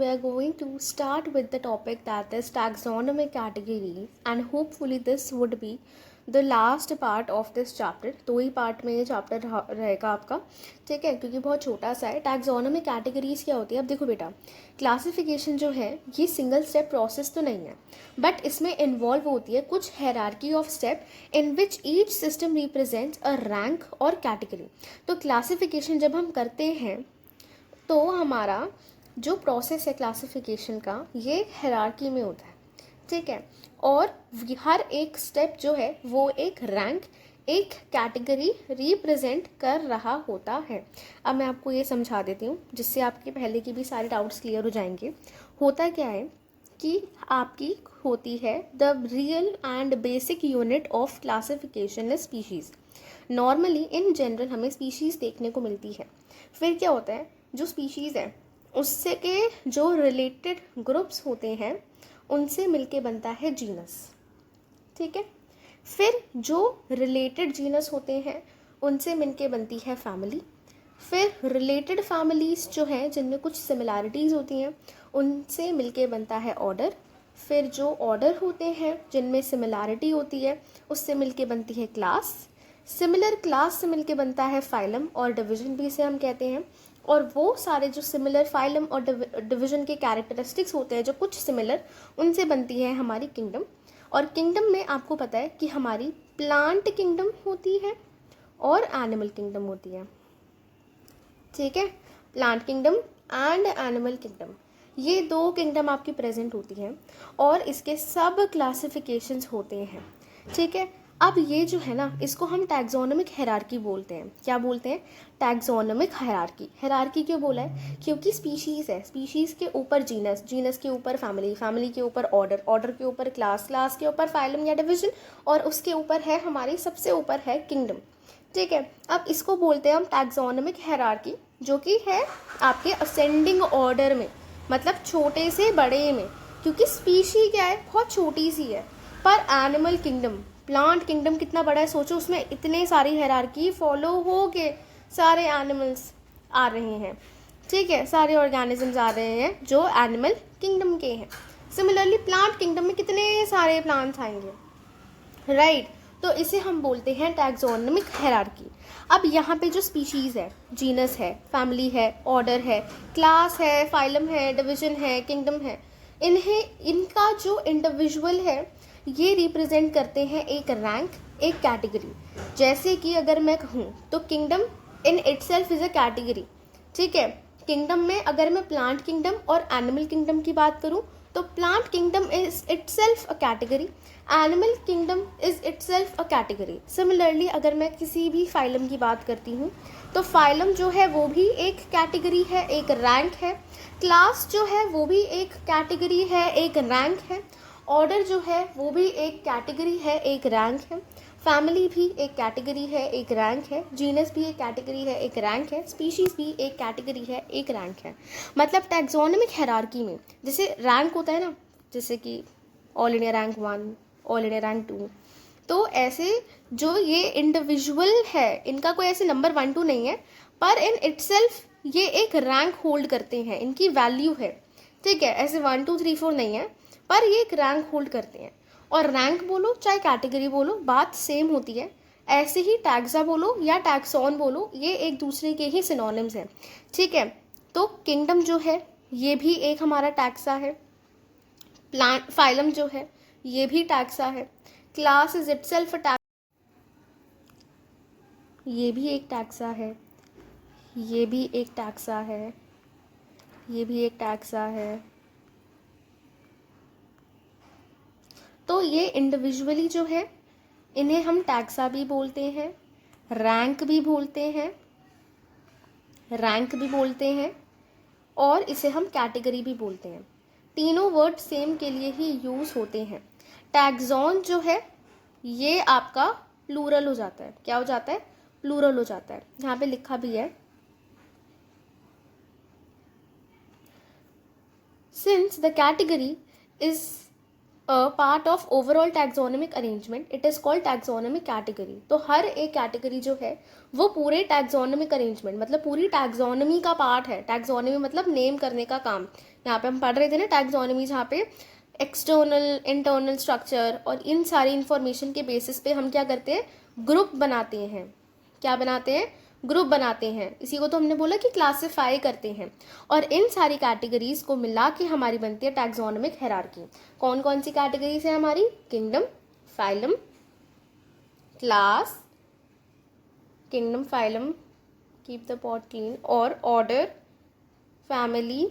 We are going to start with the topic that is taxonomic categories, and hopefully this would be the last part of this chapter. 2 he part में ये chapter रहेगा आपका, ठीक है, क्योंकि बहुत छोटा सा है. टैक्सोनॉमिक कैटेगरीज क्या होती है? अब देखो बेटा, क्लासिफिकेशन जो है ये सिंगल स्टेप प्रोसेस तो नहीं है, बट इसमें इन्वॉल्व होती है कुछ hierarchy of step in which each system represents a rank और कैटेगरी. तो क्लासिफिकेशन जब हम करते हैं तो हमारा जो प्रोसेस है क्लासिफिकेशन का ये हायरार्की में होता है, ठीक है, और हर एक स्टेप जो है वो एक रैंक, एक कैटेगरी रिप्रेजेंट कर रहा होता है. अब मैं आपको ये समझा देती हूँ जिससे आपके पहले की भी सारे डाउट्स क्लियर हो जाएंगे. होता क्या है कि आपकी होती है the real and basic unit of classification is species. Normally in general हमें स्पीशीज़ देखने को मिलती है. फिर क्या होता है, जो स्पीशीज़ है उससे के जो रिलेटेड ग्रुप्स होते हैं उनसे मिलके बनता है जीनस, ठीक है. फिर जो रिलेटेड जीनस होते हैं उनसे मिलके बनती है फैमिली. फिर रिलेटेड फैमिलीज जो हैं जिनमें कुछ सिमिलैरिटीज़ होती हैं उनसे मिलके बनता है ऑर्डर. फिर जो ऑर्डर होते हैं जिनमें सिमिलैरिटी होती है उससे मिलके बनती है क्लास. सिमिलर क्लास से मिलके बनता है फाइलम और डिवीजन भी इसे हम कहते हैं. और वो सारे जो सिमिलर फाइलम और डिवीजन के कैरेक्टरिस्टिक्स होते हैं जो कुछ सिमिलर, उनसे बनती है हमारी किंगडम. और किंगडम में आपको पता है कि हमारी प्लांट किंगडम होती है और एनिमल किंगडम होती है, ठीक है. Plant kingdom and animal kingdom, ये दो किंगडम आपकी प्रेजेंट होती हैं और इसके सब क्लासिफिकेशंस होते हैं, ठीक है. अब ये जो है ना, इसको हम टैक्सोनॉमिक हायरार्की बोलते हैं. क्या बोलते हैं? Taxonomic hierarchy. हायरार्की क्यों बोला है? क्योंकि स्पीशीज़ है, स्पीशीज़ के ऊपर जीनस, जीनस के ऊपर फैमिली, फैमिली के ऊपर ऑर्डर, ऑर्डर के ऊपर क्लास, क्लास के ऊपर फाइलम या डिवीजन, और उसके ऊपर है हमारी सबसे ऊपर है किंगडम, ठीक है. अब इसको बोलते हैं हम टैक्सोनॉमिक हायरार्की, जो कि है आपके असेंडिंग ऑर्डर में, मतलब छोटे से बड़े में, क्योंकि स्पीशी क्या है, बहुत छोटी सी है. पर एनिमल किंगडम, प्लांट किंगडम कितना बड़ा है, सोचो, उसमें इतने सारी हायरार्की फॉलो हो के सारे एनिमल्स आ रहे हैं, ठीक है, सारे ऑर्गेनिजम्स आ रहे हैं जो एनिमल किंगडम के हैं. सिमिलरली प्लांट किंगडम में कितने सारे प्लांट्स आएंगे, राइट. तो इसे हम बोलते हैं टैक्सोनॉमिक हायरार्की. अब यहाँ पे जो स्पीशीज़ है, जीनस है, फैमिली है, ऑर्डर है, क्लास है, फाइलम है, डिवीजन है, किंगडम है, इनका जो इंडिविजुअल है ये रिप्रेजेंट करते हैं एक रैंक, एक कैटेगरी. जैसे कि अगर मैं कहूँ तो kingdom in itself is a category, ठीक है. किंगडम में अगर मैं प्लांट किंगडम और एनिमल किंगडम की बात करूँ तो plant kingdom is itself a category, animal kingdom is itself a category. Similarly अगर मैं किसी भी फाइलम की बात करती हूँ तो फाइलम जो है वो भी एक कैटेगरी है, एक रैंक है. क्लास जो है वो भी एक कैटेगरी है, एक रैंक है. ऑर्डर जो है वो भी एक कैटेगरी है, एक रैंक है. फैमिली भी एक कैटेगरी है, एक रैंक है. जीनस भी एक कैटेगरी है, एक रैंक है. स्पीशीज़ भी एक कैटेगरी है, एक रैंक है. मतलब टैक्सोनॉमिक हायरार्की में जैसे रैंक होता है ना, जैसे कि all India rank 1, all India rank 2, तो ऐसे जो ये इंडिविजुअल है इनका कोई ऐसे नंबर 1 2 नहीं है, पर इन इटसेल्फ ये एक रैंक होल्ड करते हैं, इनकी वैल्यू है, ठीक है. ऐसे 1 2 3 4 नहीं है, पर ये एक रैंक होल्ड करते हैं. और रैंक बोलो चाहे कैटेगरी बोलो, बात सेम होती है. ऐसे ही टैक्सा बोलो या टैक्सॉन बोलो, ये एक दूसरे के ही सिनोनिम्स हैं, ठीक है. तो किंगडम जो है ये भी एक हमारा टैक्सा है. प्लांट फाइलम जो है ये भी टैक्सा है. क्लास इज इटसेल्फ अ, ये भी एक टैक्सा है, ये भी एक टैक्सा है, ये भी एक टैक्सा है. तो ये इंडिविजुअली जो है इन्हें हम टैक्सा भी बोलते हैं, रैंक भी बोलते हैं, रैंक भी बोलते हैं, और इसे हम कैटेगरी भी बोलते हैं. तीनों वर्ड सेम के लिए ही यूज़ होते हैं. टैक्सॉन जो है ये आपका प्लूरल हो जाता है. क्या हो जाता है? प्लूरल हो जाता है. यहाँ पे लिखा भी है, since the category is part of overall taxonomic arrangement, it is called taxonomic category. तो हर एक कैटेगरी जो है वो पूरे टैक्सोनॉमिक अरेंजमेंट मतलब पूरी टैक्सोनॉमी का पार्ट है। टैक्सोनॉमी मतलब नेम करने का काम। यहाँ पे हम पढ़ रहे थे ना टैक्सोनॉमी, जहाँ पे एक्सटर्नल इंटरनल स्ट्रक्चर और इन सारी इंफॉर्मेशन के बेसिस पे हम क्या करते हैं, ग्रुप बनाते हैं। क्या बनाते हैं, ग्रुप बनाते हैं। इसी को तो हमने बोला कि क्लासिफाई करते हैं। और इन सारी कैटेगरीज को मिला के हमारी बनती है टैक्सोनॉमिक हायरार्की। कौन कौन सी कैटेगरीज है हमारी, kingdom, phylum, class, kingdom, phylum, keep the pot clean, और ऑर्डर, फैमिली,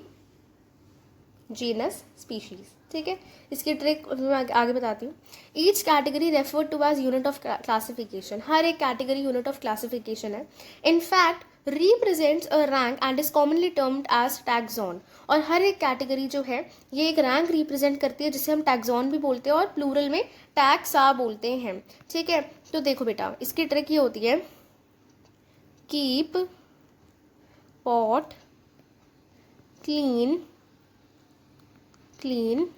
जीनस, स्पीशीज। ठीक है, इसकी ट्रिक मैं आगे बताती हूँ। Each category refer to as unit of classification. हर एक कैटेगरी यूनिट ऑफ क्लासिफिकेशन है। In fact represents a rank and is commonly termed as taxon. और हर एक कैटेगरी जो है ये एक रैंक रिप्रेजेंट करती है, जिसे हम टैक्सॉन भी बोलते हैं और प्लूरल में टैक्सा बोलते हैं। ठीक है, तो देखो बेटा, इसकी ट्रिक ये होती है, कीप पॉट क्लीन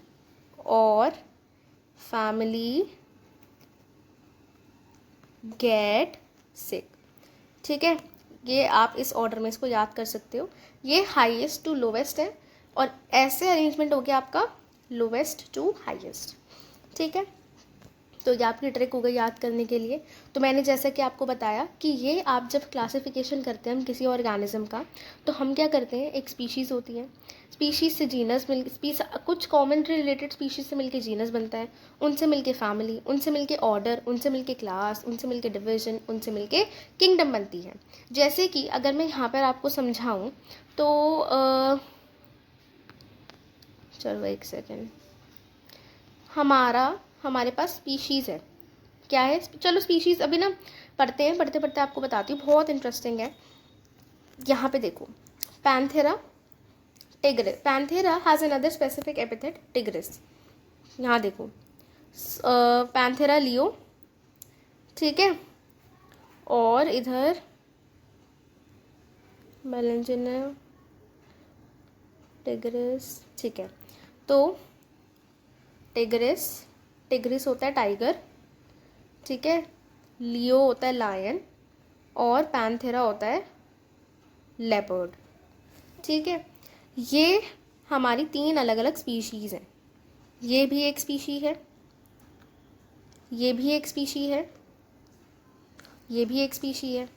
और फैमिली गेट सिक। ठीक है, ये आप इस ऑर्डर में इसको याद कर सकते हो। ये हाईएस्ट टू लोवेस्ट है और ऐसे अरेंजमेंट हो गया आपका लोवेस्ट टू हाईएस्ट। ठीक है, तो ये आपकी ट्रिक हो गई याद करने के लिए। तो मैंने जैसा कि आपको बताया कि ये आप जब क्लासिफिकेशन करते हैं हम किसी ऑर्गेनिज्म का, तो हम क्या करते हैं, एक स्पीशीज़ होती है, स्पीशीज़ से जीनस कुछ कॉमन रिलेटेड स्पीशीज़ से मिलके जीनस बनता है, उनसे मिलके फैमिली, उनसे मिलके ऑर्डर, उनसे मिलके क्लास, उनसे मिलके डिवीजन, उनसे मिलके किंगडम बनती है। जैसे कि अगर मैं यहाँ पर आपको समझाऊँ तो चलो एक सेकेंड, हमारे पास स्पीशीज़ है। क्या है, चलो स्पीशीज़ अभी ना पढ़ते हैं, पढ़ते पढ़ते आपको बताती हूँ, बहुत इंटरेस्टिंग है। यहाँ पे देखो, Panthera tigris, Panthera has another specific epithet tigris. यहाँ देखो, पैंथेरा लियो, ठीक है, और इधर मेलेंजिना टिग्रिस। ठीक है, तो टिग्रिस होता है टाइगर, ठीक है, लियो होता है लायन, और पैंथेरा होता है लेपर्ड। ठीक है, ये हमारी 3 अलग अलग स्पीशीज़ हैं। ये भी एक स्पीशी है, ये भी एक स्पीशी है, ये भी एक स्पीशी है।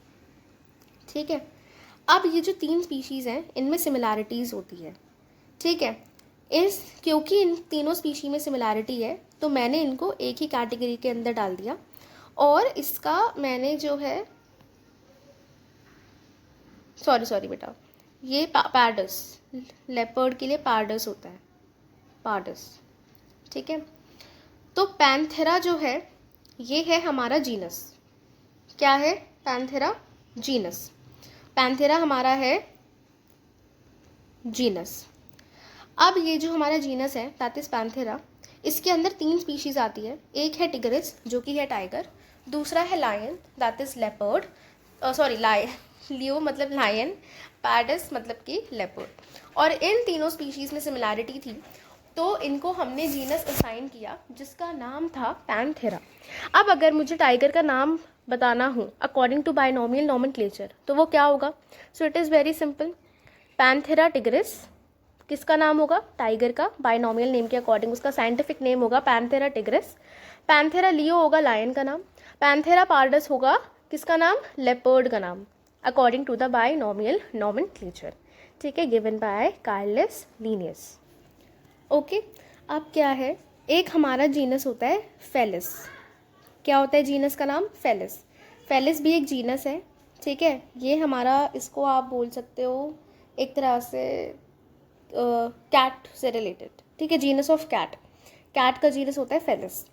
ठीक है, अब ये जो 3 स्पीशीज़ हैं इनमें सिमिलैरिटीज़ होती है। ठीक है, क्योंकि इन तीनों स्पीशी में सिमिलैरिटी है तो मैंने इनको एक ही कैटेगरी के अंदर डाल दिया। और इसका मैंने जो है सॉरी बेटा, ये पार्डस, लेपर्ड के लिए पार्डस होता है, पार्डस। ठीक है, तो पैंथेरा जो है ये है हमारा जीनस। क्या है, पैंथेरा जीनस। पैंथेरा हमारा है जीनस। अब ये जो हमारा जीनस है दैट इज पैंथेरा, इसके अंदर 3 स्पीशीज़ आती है। एक है टिग्रिस जो कि है टाइगर, दूसरा है लायन दैट इज लेपर्ड, लियो मतलब लायन, पैडस मतलब कि लेपर्ड। और इन तीनों स्पीशीज़ में सिमिलैरिटी थी तो इनको हमने जीनस असाइन किया जिसका नाम था पैंथेरा। अब अगर मुझे टाइगर का नाम बताना हो अकॉर्डिंग टू बाइनोमियल नोमेनक्लेचर तो वो क्या होगा, so it is very simple, Panthera tigris किसका नाम होगा, टाइगर का, बाइनोमियल नेम के अकॉर्डिंग उसका साइंटिफिक नेम होगा पैंथेरा टिग्रिस। पैंथेरा लियो होगा लायन का नाम, पैंथेरा पार्डस होगा किसका नाम, लेपर्ड का नाम, according to the binomial nomenclature. ठीक है, given by Carolus Linnaeus. Okay, अब क्या है, एक हमारा जीनस होता है फेलिस। क्या होता है जीनस का नाम, फेलिस। फेलिस भी एक जीनस है। ठीक है, ये हमारा, इसको आप बोल सकते हो एक तरह से कैट से रिलेटेड। ठीक है, जीनस ऑफ कैट का जीनस होता है फेलिस।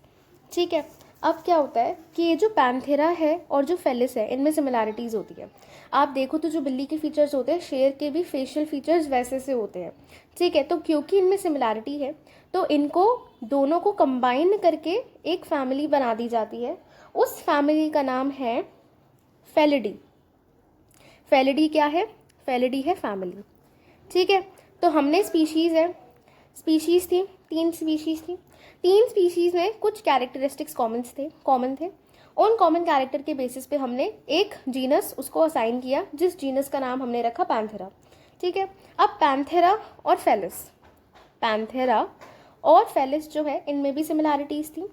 ठीक है, अब क्या होता है कि ये जो पैंथेरा है और जो फेलिस है इनमें सिमिलैरिटीज़ होती है। आप देखो तो जो बिल्ली के फीचर्स होते हैं शेर के भी फेशियल फीचर्स वैसे से होते हैं। ठीक है, तो क्योंकि इनमें सिमिलैरिटी है तो इनको दोनों को कंबाइन करके एक फैमिली बना दी जाती है। उस फैमिली का नाम है फेलिडी। फेलिडी क्या है, फेलिडी है फैमिली। ठीक है, तो हमने स्पीशीज़ है, स्पीशीज़ थी, 3 स्पीशीज़ थी। 3 स्पीशीज़ में कुछ कैरेक्टरिस्टिक्स कॉमन थे। उन कॉमन कैरेक्टर के बेसिस पे हमने एक जीनस उसको असाइन किया, जिस जीनस का नाम हमने रखा पैंथेरा। ठीक है, अब पैंथेरा और फेलिस जो है इनमें भी सिमिलैरिटीज़ थी।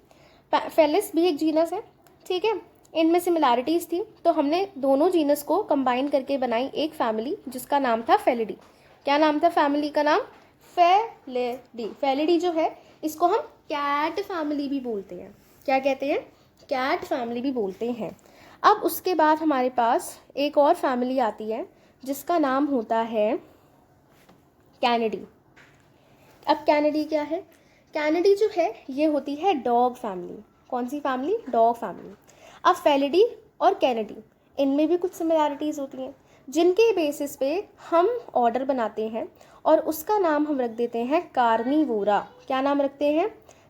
फेलिस भी एक जीनस है, ठीक है, इनमें सिमिलैरिटीज़ थी, तो हमने दोनों जीनस को कंबाइन करके बनाई एक फैमिली जिसका नाम था फेलिडी। क्या नाम था फैमिली का नाम? फेलिडी। फेलिडी जो है इसको हम कैट फैमिली भी बोलते हैं। क्या कहते हैं? कैट फैमिली भी बोलते हैं। अब उसके बाद हमारे पास एक और फैमिली आती है जिसका नाम होता है कैनिडी। अब कैनिडी क्या है? कैनिडी जो है ये होती है डॉग फैमिली। कौन सी फैमिली? Dog family. अब फेलिडी और कैनिडी इनमें भी कुछ सिमिलैरिटीज़ होती हैं जिनके बेसिस पे हम ऑर्डर बनाते हैं और उसका नाम हम रख देते हैं कार्निवोरा। क्या नाम रखते हैं?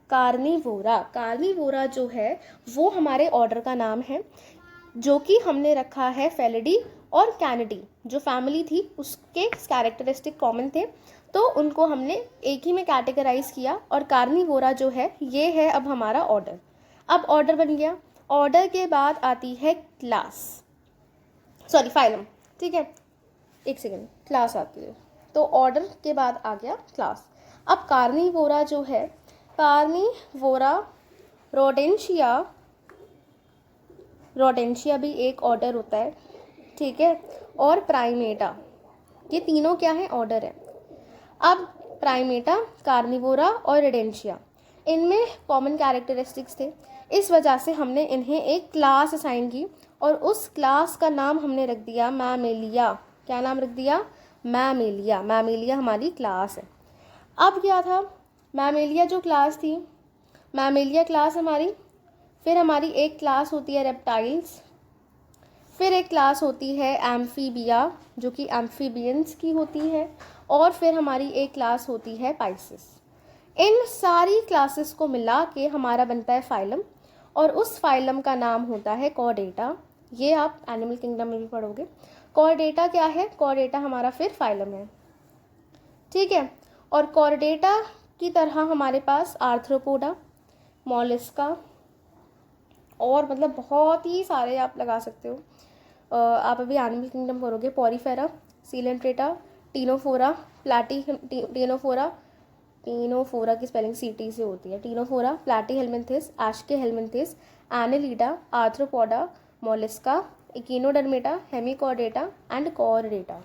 कार्निवोरा। कार्निवोरा जो है वो हमारे ऑर्डर का नाम है, जो कि हमने रखा है फेलिडी और कैनिडी। जो फैमिली थी उसके कैरेक्टरिस्टिक कॉमन थे, तो उनको हमने एक ही में कैटेगराइज किया, और कार्निवोरा जो है ये है अब हमारा ऑर्डर। अब ऑर्डर बन गया। ऑर्डर के बाद आती है फाइलम। ठीक है, एक सेकेंड, क्लास आती है, तो ऑर्डर के बाद आ गया क्लास। अब कार्निवोरा जो है, कार्निवोरा, रोडेंशिया भी एक ऑर्डर होता है, ठीक है, और प्राइमेटा, ये तीनों क्या है? ऑर्डर है। अब प्राइमेटा, कार्निवोरा और रोडेंशिया इनमें कॉमन कैरेक्टरिस्टिक्स थे, इस वजह से हमने इन्हें एक क्लास असाइन की और उस क्लास का नाम हमने रख दिया मैमेलिया। क्या नाम रख दिया? मैमेलिया। मैमेलिया हमारी क्लास है। अब क्या था? मैमेलिया जो क्लास थी, मैमेलिया क्लास हमारी, फिर हमारी एक क्लास होती है रेप्टाइल्स, फिर एक क्लास होती है एम्फीबिया जो कि एम्फीबियंस की होती है, और फिर हमारी एक क्लास होती है पाइसिस। इन सारी क्लासेस को मिला के हमारा बनता है फाइलम, और उस फाइलम का नाम होता है कॉर्डेटा। ये आप एनिमल किंगडम में भी पढ़ोगे। कॉर्डेटा क्या है? कॉर्डेटा हमारा फिर फाइलम है, ठीक है। और कॉर्डेटा की तरह हमारे पास आर्थ्रोपोडा, मॉलिस्का, और मतलब बहुत ही सारे आप लगा सकते हो। आप अभी एनिमल किंगडम पढ़ोगे। पॉरीफेरा, सीलेंट्रेटा, टीनोफोरा, टीनोफोरा की स्पेलिंग सीटी से होती है। Ctenophora, platyhelminthes, aschelminthes, annelida, arthropoda, mollusca, echinodermata, hemichordata and chordata,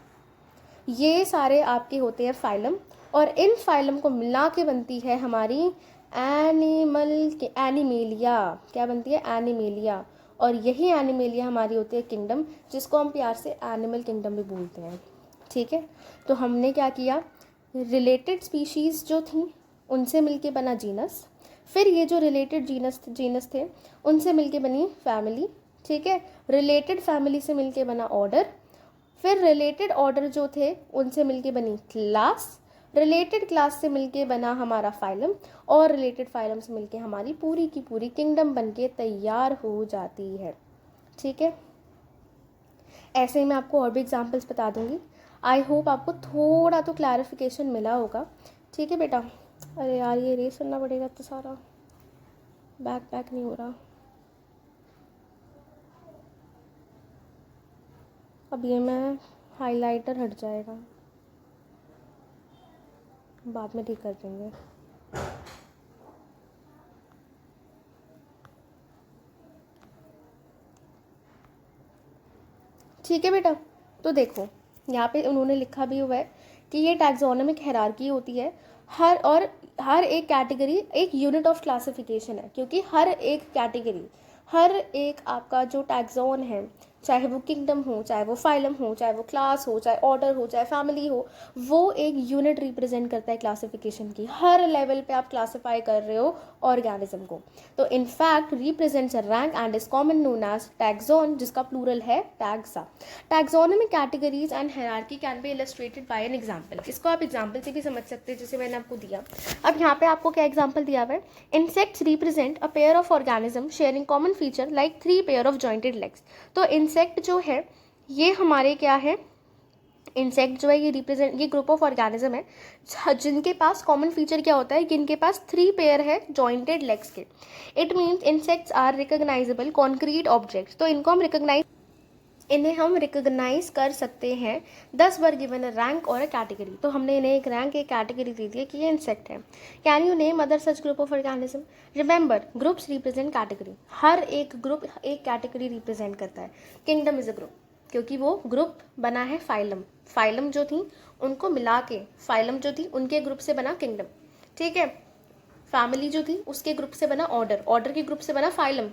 ये सारे आपके होते हैं फाइलम। और इन फाइलम को मिला के बनती है हमारी एनिमेलिया। क्या बनती है? एनिमेलिया। और यही एनिमेलिया हमारी होती है किंगडम, जिसको हम प्यार से एनिमल किंगडम भी बोलते हैं, ठीक है। तो हमने क्या किया? रिलेटेड स्पीशीज़ जो थी उनसे मिलके बना जीनस, फिर ये जो रिलेटेड जीनस थे उनसे मिलके बनी फैमिली, ठीक है। रिलेटेड फैमिली से मिलके बना ऑर्डर, फिर रिलेटेड ऑर्डर जो थे उनसे मिलके बनी क्लास, रिलेटेड क्लास से मिलके बना हमारा फाइलम, और रिलेटेड फाइलम से मिलके हमारी पूरी की पूरी किंगडम बनके तैयार हो जाती है, ठीक है। ऐसे ही मैं आपको और भी एग्जांपल्स बता दूंगी। आई होप आपको थोड़ा तो क्लैरिफिकेशन मिला होगा, ठीक है बेटा। अरे यार, ये रेस करना पड़ेगा तो सारा बैक नहीं हो रहा। अब ये मैं हाइलाइटर हट जाएगा, बाद में ठीक कर देंगे। ठीक है बेटा, तो देखो यहाँ पे उन्होंने लिखा भी हुआ है कि ये टैक्सोनॉमिक हायरार्की होती है। हर एक कैटेगरी एक यूनिट ऑफ क्लासिफिकेशन है, क्योंकि हर एक आपका जो टैक्सोन है, चाहे वो किंगडम हो, चाहे वो फाइलम हो, चाहे वो क्लास हो, चाहे ऑर्डर हो, चाहे फैमिली हो, वो एक यूनिट रिप्रेजेंट करता है क्लासिफिकेशन की। हर लेवल पे आप क्लासिफाई कर रहे हो ऑर्गेनिज्म को, तो in fact represents a rank and is common known as taxon, जिसका प्लूरल है taxa. Taxonomic categories and hierarchy can be illustrated by an example. इसको आप एग्जांपल से भी समझ सकते हैं, जैसे मैंने आपको दिया। अब यहाँ पे आपको क्या एग्जांपल दिया हुआ है? Insects represent a pair of organism sharing common feature like 3 pair of jointed legs. तो इंसेक्ट जो है ये हमारे क्या है? इंसेक्ट जो है ये ग्रुप ऑफ ऑर्गेनिज्म है जिनके पास कॉमन फीचर क्या होता है कि इनके पास 3 पेयर है जॉइंटेड लेग्स के. It means insects are recognisable concrete objects. तो इन्हें हम रिकॉग्नाइज कर सकते हैं. 10 वर गिवन अ रैंक और अ कैटेगरी. तो हमने इन्हें एक रैंक एक कैटेगरी दे दी है कि ये इंसेक्ट है. Can you name other such group of organism. Remember groups represent category. हर एक ग्रुप एक कैटेगरी रिप्रेजेंट करता है. किंगडम इज अ ग्रुप क्योंकि वो ग्रुप बना है फाइलम जो थी उनको मिला के फाइलम जो थी उनके ग्रुप से बना किंगडम. ठीक है. फैमिली जो थी उसके ग्रुप से बना ऑर्डर के ग्रुप से बना फाइलम.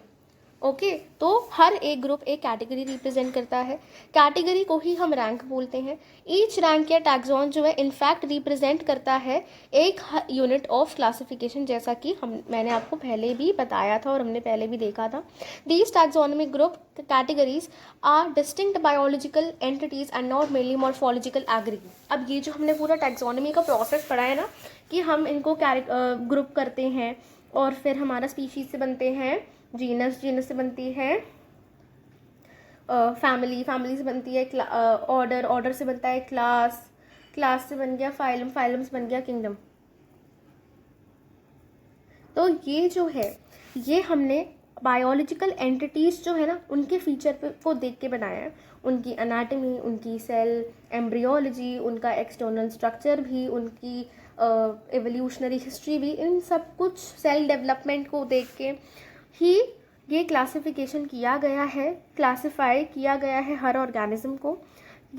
ओके तो हर एक ग्रुप एक कैटेगरी रिप्रेजेंट करता है. कैटेगरी को ही हम रैंक बोलते हैं. ईच रैंक या टैक्सॉन जो है इनफैक्ट रिप्रेजेंट करता है एक यूनिट ऑफ क्लासिफिकेशन, जैसा कि मैंने आपको पहले भी बताया था और हमने पहले भी देखा था. These taxonomic group categories are distinct biological entities and not mainly morphological aggregate. अब ये जो हमने पूरा टैक्सोनॉमी का प्रोसेस पढ़ा है ना कि हम इनको ग्रुप करते हैं और फिर हमारा स्पीशीज से बनते हैं जीनस से बनती है फैमिली से बनती है ऑर्डर से बनता है क्लास से बन गया फाइलम से बन गया किंगडम. तो ये जो है ये हमने बायोलॉजिकल एंटिटीज जो है ना उनके फीचर को देख के बनाया है. उनकी एनाटमी, उनकी सेल एम्ब्रियोलॉजी, उनका एक्सटर्नल स्ट्रक्चर भी, उनकी एवोल्यूशनरी हिस्ट्री भी, इन सब कुछ सेल डेवलपमेंट को देख के ही ये क्लासिफाई किया गया है हर ऑर्गेनिज्म को.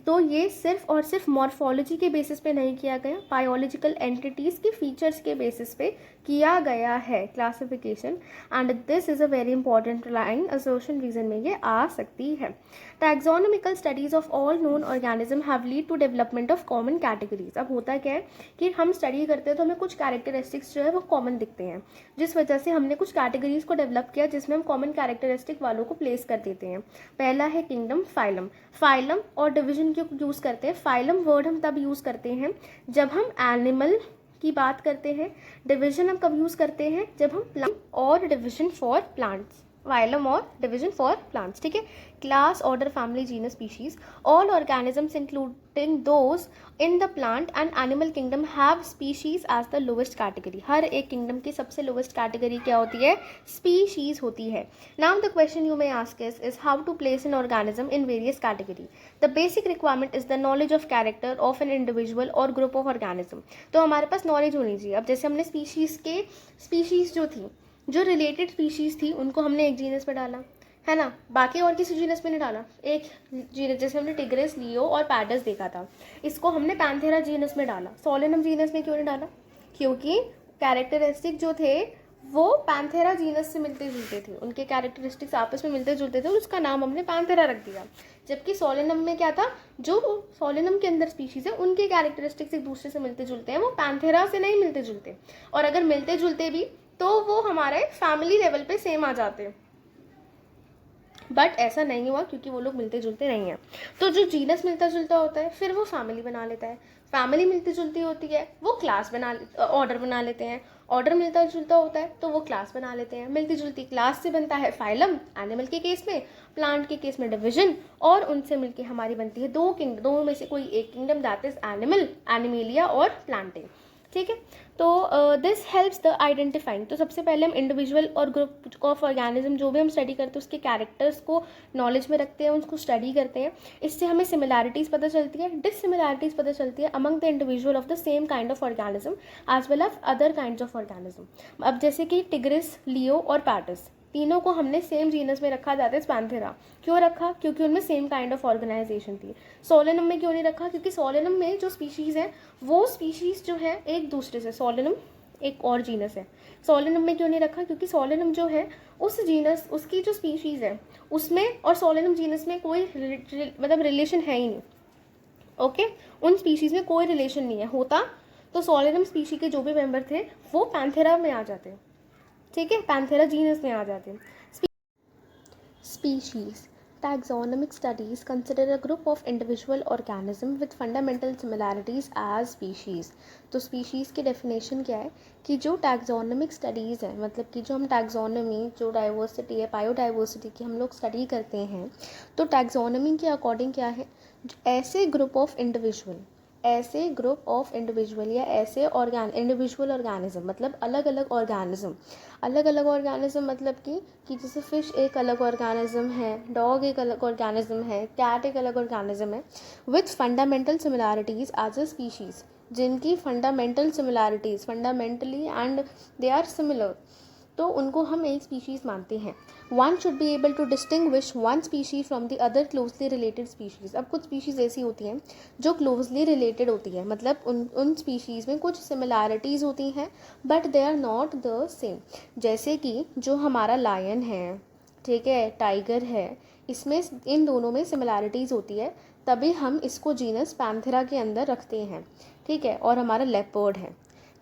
तो ये सिर्फ और सिर्फ मॉर्फोलॉजी के बेसिस पे नहीं किया गया, बायोलॉजिकल एंटिटीज़ के फीचर्स के बेसिस पे किया गया है classification. And this is a very important line, assertion reason में ये आ सकती है. Taxonomical studies of all known organism have lead to development of common categories. अब होता क्या है कि हम स्टडी करते हैं तो हमें कुछ कैरेक्टरिस्टिक्स जो है वो कॉमन दिखते हैं, जिस वजह से हमने कुछ कैटेगरीज को डेवलप किया जिसमें हम कॉमन कैरेक्टरिस्टिक वालों को प्लेस कर देते हैं. पहला है किंगडम, फाइलम और डिविजन क्यों यूज़ करते हैं. फाइलम वर्ड हम तब यूज़ करते हैं जब हम एनिमल की बात करते हैं. डिवीजन हम कब यूज़ करते हैं जब हम plant or division for plants, phylum or division for plants. ठीक है. Class, order, family, genus, species. All organisms including those in the plant and animal kingdom have species as the lowest category. हर एक kingdom की सबसे lowest category क्या होती है, species होती है. Now the question you may ask is how to place an organism in various category. The basic requirement is the knowledge of character of an individual और ग्रुप ऑफ ऑर्गेनिज्म. तो हमारे पास knowledge होनी चाहिए. अब जैसे हमने स्पीशीज जो related species थी उनको हमने एक जीनस में डाला है ना, बाकी और किसी जीनस में नहीं डाला. एक जीनस जैसे हमने टिग्रिस, लियो और पैडस देखा था, इसको हमने पैंथेरा जीनस में डाला. सोलेनम जीनस में क्यों नहीं डाला, क्योंकि कैरेक्टरिस्टिक जो थे वो पैंथेरा जीनस से मिलते जुलते थे, उनके कैरेक्टरिस्टिक्स आपस में मिलते जुलते थे और उसका नाम हमने पैंथेरा रख दिया. जबकि सोलेनम में क्या था, जो सोलेनम के अंदर स्पीशीज है उनके कैरेक्टरिस्टिक्स एक दूसरे से मिलते जुलते हैं, वो पैंथेरा से नहीं मिलते जुलते. और अगर मिलते जुलते भी तो वो हमारे फैमिली लेवल पे सेम आ जाते हैं. बट ऐसा नहीं हुआ क्योंकि वो लोग मिलते जुलते नहीं हैं. तो जो जीनस मिलता जुलता होता है फिर वो फैमिली बना लेता है, फैमिली मिलती जुलती होती है वो ऑर्डर बना लेते हैं, ऑर्डर मिलता जुलता होता है तो वो क्लास बना लेते हैं. मिलती जुलती क्लास से बनता है फाइलम एनिमल के केस में, प्लांट के केस में डिवीजन, और उनसे मिलके हमारी बनती है दो में से कोई एक किंगडम, दैट इज एनिमेलिया और प्लांटिंग. ठीक है. तो दिस हेल्प्स द आइडेंटिफाइंग. तो सबसे पहले हम इंडिविजुअल और ग्रुप ऑफ ऑर्गेनिज्म जो भी हम स्टडी करते हैं उसके कैरेक्टर्स को नॉलेज में रखते हैं, उसको स्टडी करते हैं. इससे हमें सिमिलैरिटीज़ पता चलती है, डिससिमिलैरिटीज़ पता चलती है among the individual of the same kind of organism as well as other kinds of organism. अब जैसे कि टिग्रिस, लियो और पैडस तीनों को हमने सेम जीनस में रखा जाता है पैंथेरा. क्यों रखा, क्योंकि उनमें सेम काइंड ऑफ ऑर्गेनाइजेशन थी. सोलेनम में क्यों नहीं रखा, क्योंकि सोलेनम में जो स्पीशीज़ है वो स्पीशीज़ जो है एक दूसरे से, सोलेनम एक और जीनस है. सोलेनम में क्यों नहीं रखा, क्योंकि सोलेनम जो है उस जीनस, उसकी जो स्पीशीज़ है उसमें और सोलेनम जीनस में कोई मतलब रिलेशन है ही नहीं. ओके. उन स्पीशीज़ में कोई रिलेशन नहीं है. होता तो सोलेनम स्पीशी के जो भी मेंबर थे वो पैंथेरा में आ जाते. ठीक है, पैंथेरा जीनस में आ जाते हैं. Species. Taxonomic studies consider a group of individual organism with fundamental similarities as species. तो species की definition क्या है कि जो taxonomic studies है, मतलब कि जो हम taxonomy, जो diversity है, biodiversity की हम लोग study करते हैं, तो taxonomy के according क्या है, ऐसे ग्रुप ऑफ इंडिविजुअल, ऐसे ग्रुप ऑफ इंडिविजुअल या ऐसे इंडिविजुअल ऑर्गेनिज्म, मतलब अलग अलग ऑर्गेनिज्म, अलग अलग ऑर्गेनिज्म मतलब कि जैसे फिश एक अलग ऑर्गेनिज्म है, डॉग एक अलग ऑर्गेनिज्म है, कैट एक अलग ऑर्गेनिज्म है, with fundamental similarities as a species, जिनकी fundamental similarities, fundamentally and they are similar, तो उनको हम एक स्पीशीज़ मानते हैं. One should be able to distinguish one species from the other closely related species. अब कुछ स्पीशीज़ ऐसी होती हैं जो क्लोजली रिलेटेड होती है, मतलब उन स्पीशीज़ में कुछ सिमिलैरिटीज़ होती हैं but they are not the same. जैसे कि जो हमारा लायन है, ठीक है, टाइगर है, इसमें इन दोनों में सिमिलैरिटीज़ होती है, तभी हम इसको जीनस पैंथेरा के अंदर रखते हैं, ठीक है. और हमारा लेपर्ड है,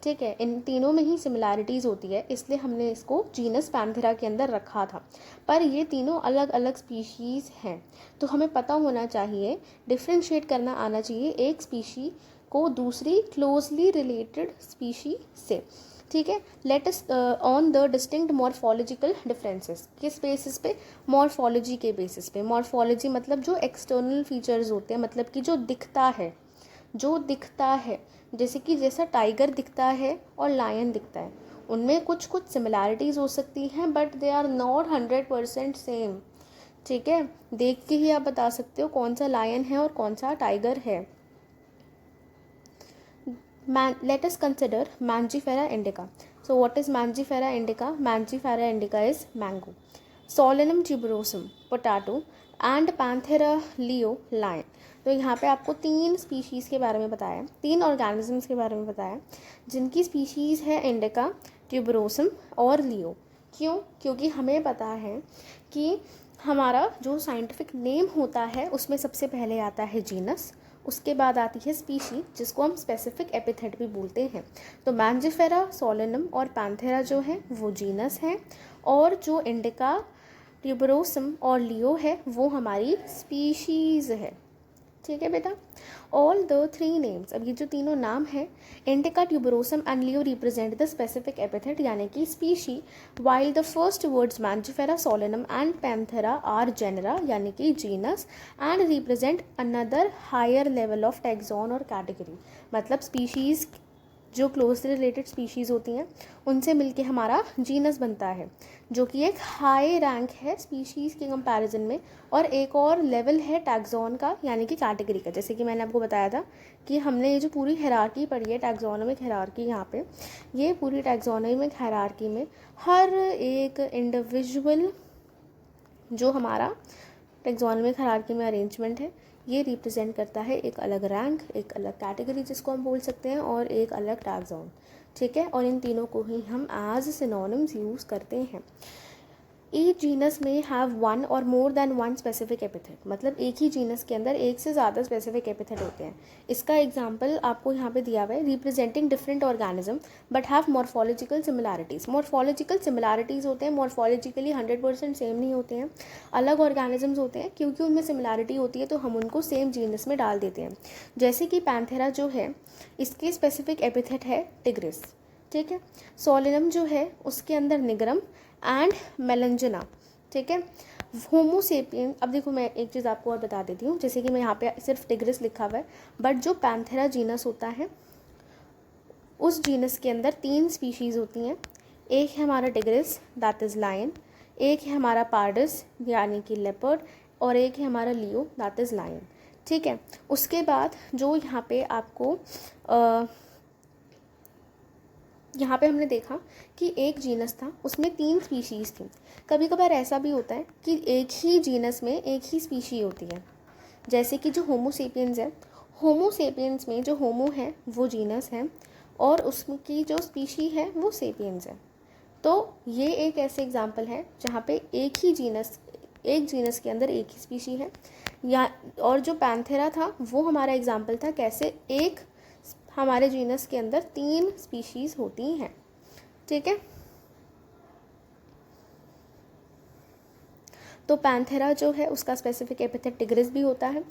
ठीक है, इन तीनों में ही सिमिलैरिटीज़ होती है, इसलिए हमने इसको जीनस पैंथेरा के अंदर रखा था. पर ये तीनों अलग अलग स्पीशीज़ हैं, तो हमें पता होना चाहिए, डिफ्रेंशिएट करना आना चाहिए एक स्पीशी को दूसरी क्लोजली रिलेटेड स्पीशी से, ठीक है. Let us on the distinct morphological differences, किस बेसिस पे? मॉर्फोलॉजी के बेसिस पे. मॉर्फोलॉजी मतलब जो एक्सटर्नल फीचर्स होते हैं, मतलब कि जो दिखता है, जो दिखता है, जैसे कि जैसा टाइगर दिखता है और लायन दिखता है, उनमें कुछ कुछ सिमिलैरिटीज़ हो सकती हैं but they are not 100% same, ठीक है. देख के ही आप बता सकते हो कौन सा लायन है और कौन सा टाइगर है. Let us consider Mangifera indica. So what is Mangifera indica? Mangifera indica is mango. Solanum tuberosum potato and Panthera leo lion. तो यहाँ पे आपको 3 स्पीशीज़ के बारे में बताया, 3 ऑर्गेनिजम्स के बारे में बताया, जिनकी स्पीशीज़ है इंडिका, ट्यूबरोसम और लियो. क्यों? क्योंकि हमें पता है कि हमारा जो साइंटिफिक नेम होता है उसमें सबसे पहले आता है जीनस, उसके बाद आती है स्पीशी, जिसको हम स्पेसिफिक एपिथेट भी बोलते हैं. तो मैंजिफेरा, सोलेनम और पैंथेरा जो है वो जीनस है, और जो इंडिका, ट्यूबरोसम और लियो है वो हमारी स्पीशीज़ है, ठीक है बेटा. ऑल द 3 नेम्स, अब ये जो तीनों नाम है, indica, tuberosum and leo represent the specific epithet यानी कि species, while the first words mangifera, solanum and panthera are genera यानी कि genus and represent another higher level of taxon or category. मतलब स्पीशीज़ जो क्लोजली रिलेटेड स्पीशीज़ होती हैं उनसे मिलके हमारा जीनस बनता है, जो कि एक हाई रैंक है स्पीशीज़ के कंपैरिजन में, और एक और लेवल है टैक्सॉन का यानी कि कैटेगरी का. जैसे कि मैंने आपको बताया था कि हमने ये जो पूरी हायरार्की पढ़ी है, टैक्सोनॉमिक हायरार्की, यहाँ पे ये पूरी टैक्सोनॉमिक हायरार्की में हर एक इंडिविजुअल जो हमारा टैक्सोनॉमिक हायरार्की में अरेंजमेंट है, ये रिप्रेजेंट करता है एक अलग रैंक, एक अलग कैटेगरी जिसको हम बोल सकते हैं, और एक अलग टैक्सॉन, ठीक है. और इन तीनों को ही हम एज सिनोनिम्स यूज़ करते हैं. ईच जीनस में हैव वन और more than one specific epithet, मतलब एक ही जीनस के अंदर एक से ज़्यादा स्पेसिफिक एपिथेट होते हैं. इसका एग्जांपल आपको यहाँ पे दिया हुआ है, representing different organism but have morphological similarities. Morphological similarities होते हैं, मॉर्फोलॉजिकली 100% सेम नहीं होते हैं, अलग ऑर्गेनिजम्स होते हैं, क्योंकि उनमें सिमिलैरिटी होती है तो हम उनको सेम जीनस में डाल देते हैं. जैसे कि पैंथेरा जो है, इसके स्पेसिफिक एपिथेट है टिग्रिस, ठीक है. सोलेनम जो है उसके अंदर निग्रम एंड मेलेंजना, ठीक है. होमोसेपियन, अब देखो मैं एक चीज़ आपको और बता देती हूँ, जैसे कि मैं यहाँ पे सिर्फ टिग्रिस लिखा हुआ है, बट जो पैंथेरा जीनस होता है उस जीनस के अंदर 3 स्पीशीज़ होती हैं. एक है हमारा टिग्रिस दैट इज़ लायन, एक है हमारा पार्डस यानी कि लेपर्ड, और एक है हमारा लियो दैट इज़ लायन, ठीक है. उसके बाद जो यहाँ पे आपको यहाँ पे हमने देखा कि एक जीनस था, उसमें 3 स्पीशीज़ थी. कभी कभार ऐसा भी होता है कि एक ही जीनस में एक ही स्पीशी होती है, जैसे कि जो होमोसेपियंस है, होमोसेपियंस में जो होमो है वो जीनस है और उसकी जो स्पीशी है वो सेपियंस है. तो ये एक ऐसे एग्जाम्पल है जहाँ पे एक जीनस के अंदर एक ही स्पीशी है, या और जो पैंथेरा था वो हमारा एग्जाम्पल था कैसे एक हमारे जीनस के अंदर 3 स्पीशीज़ होती हैं, ठीक है. तो पैंथेरा जो है उसका स्पेसिफिक एपिथेट टिग्रिस भी होता है.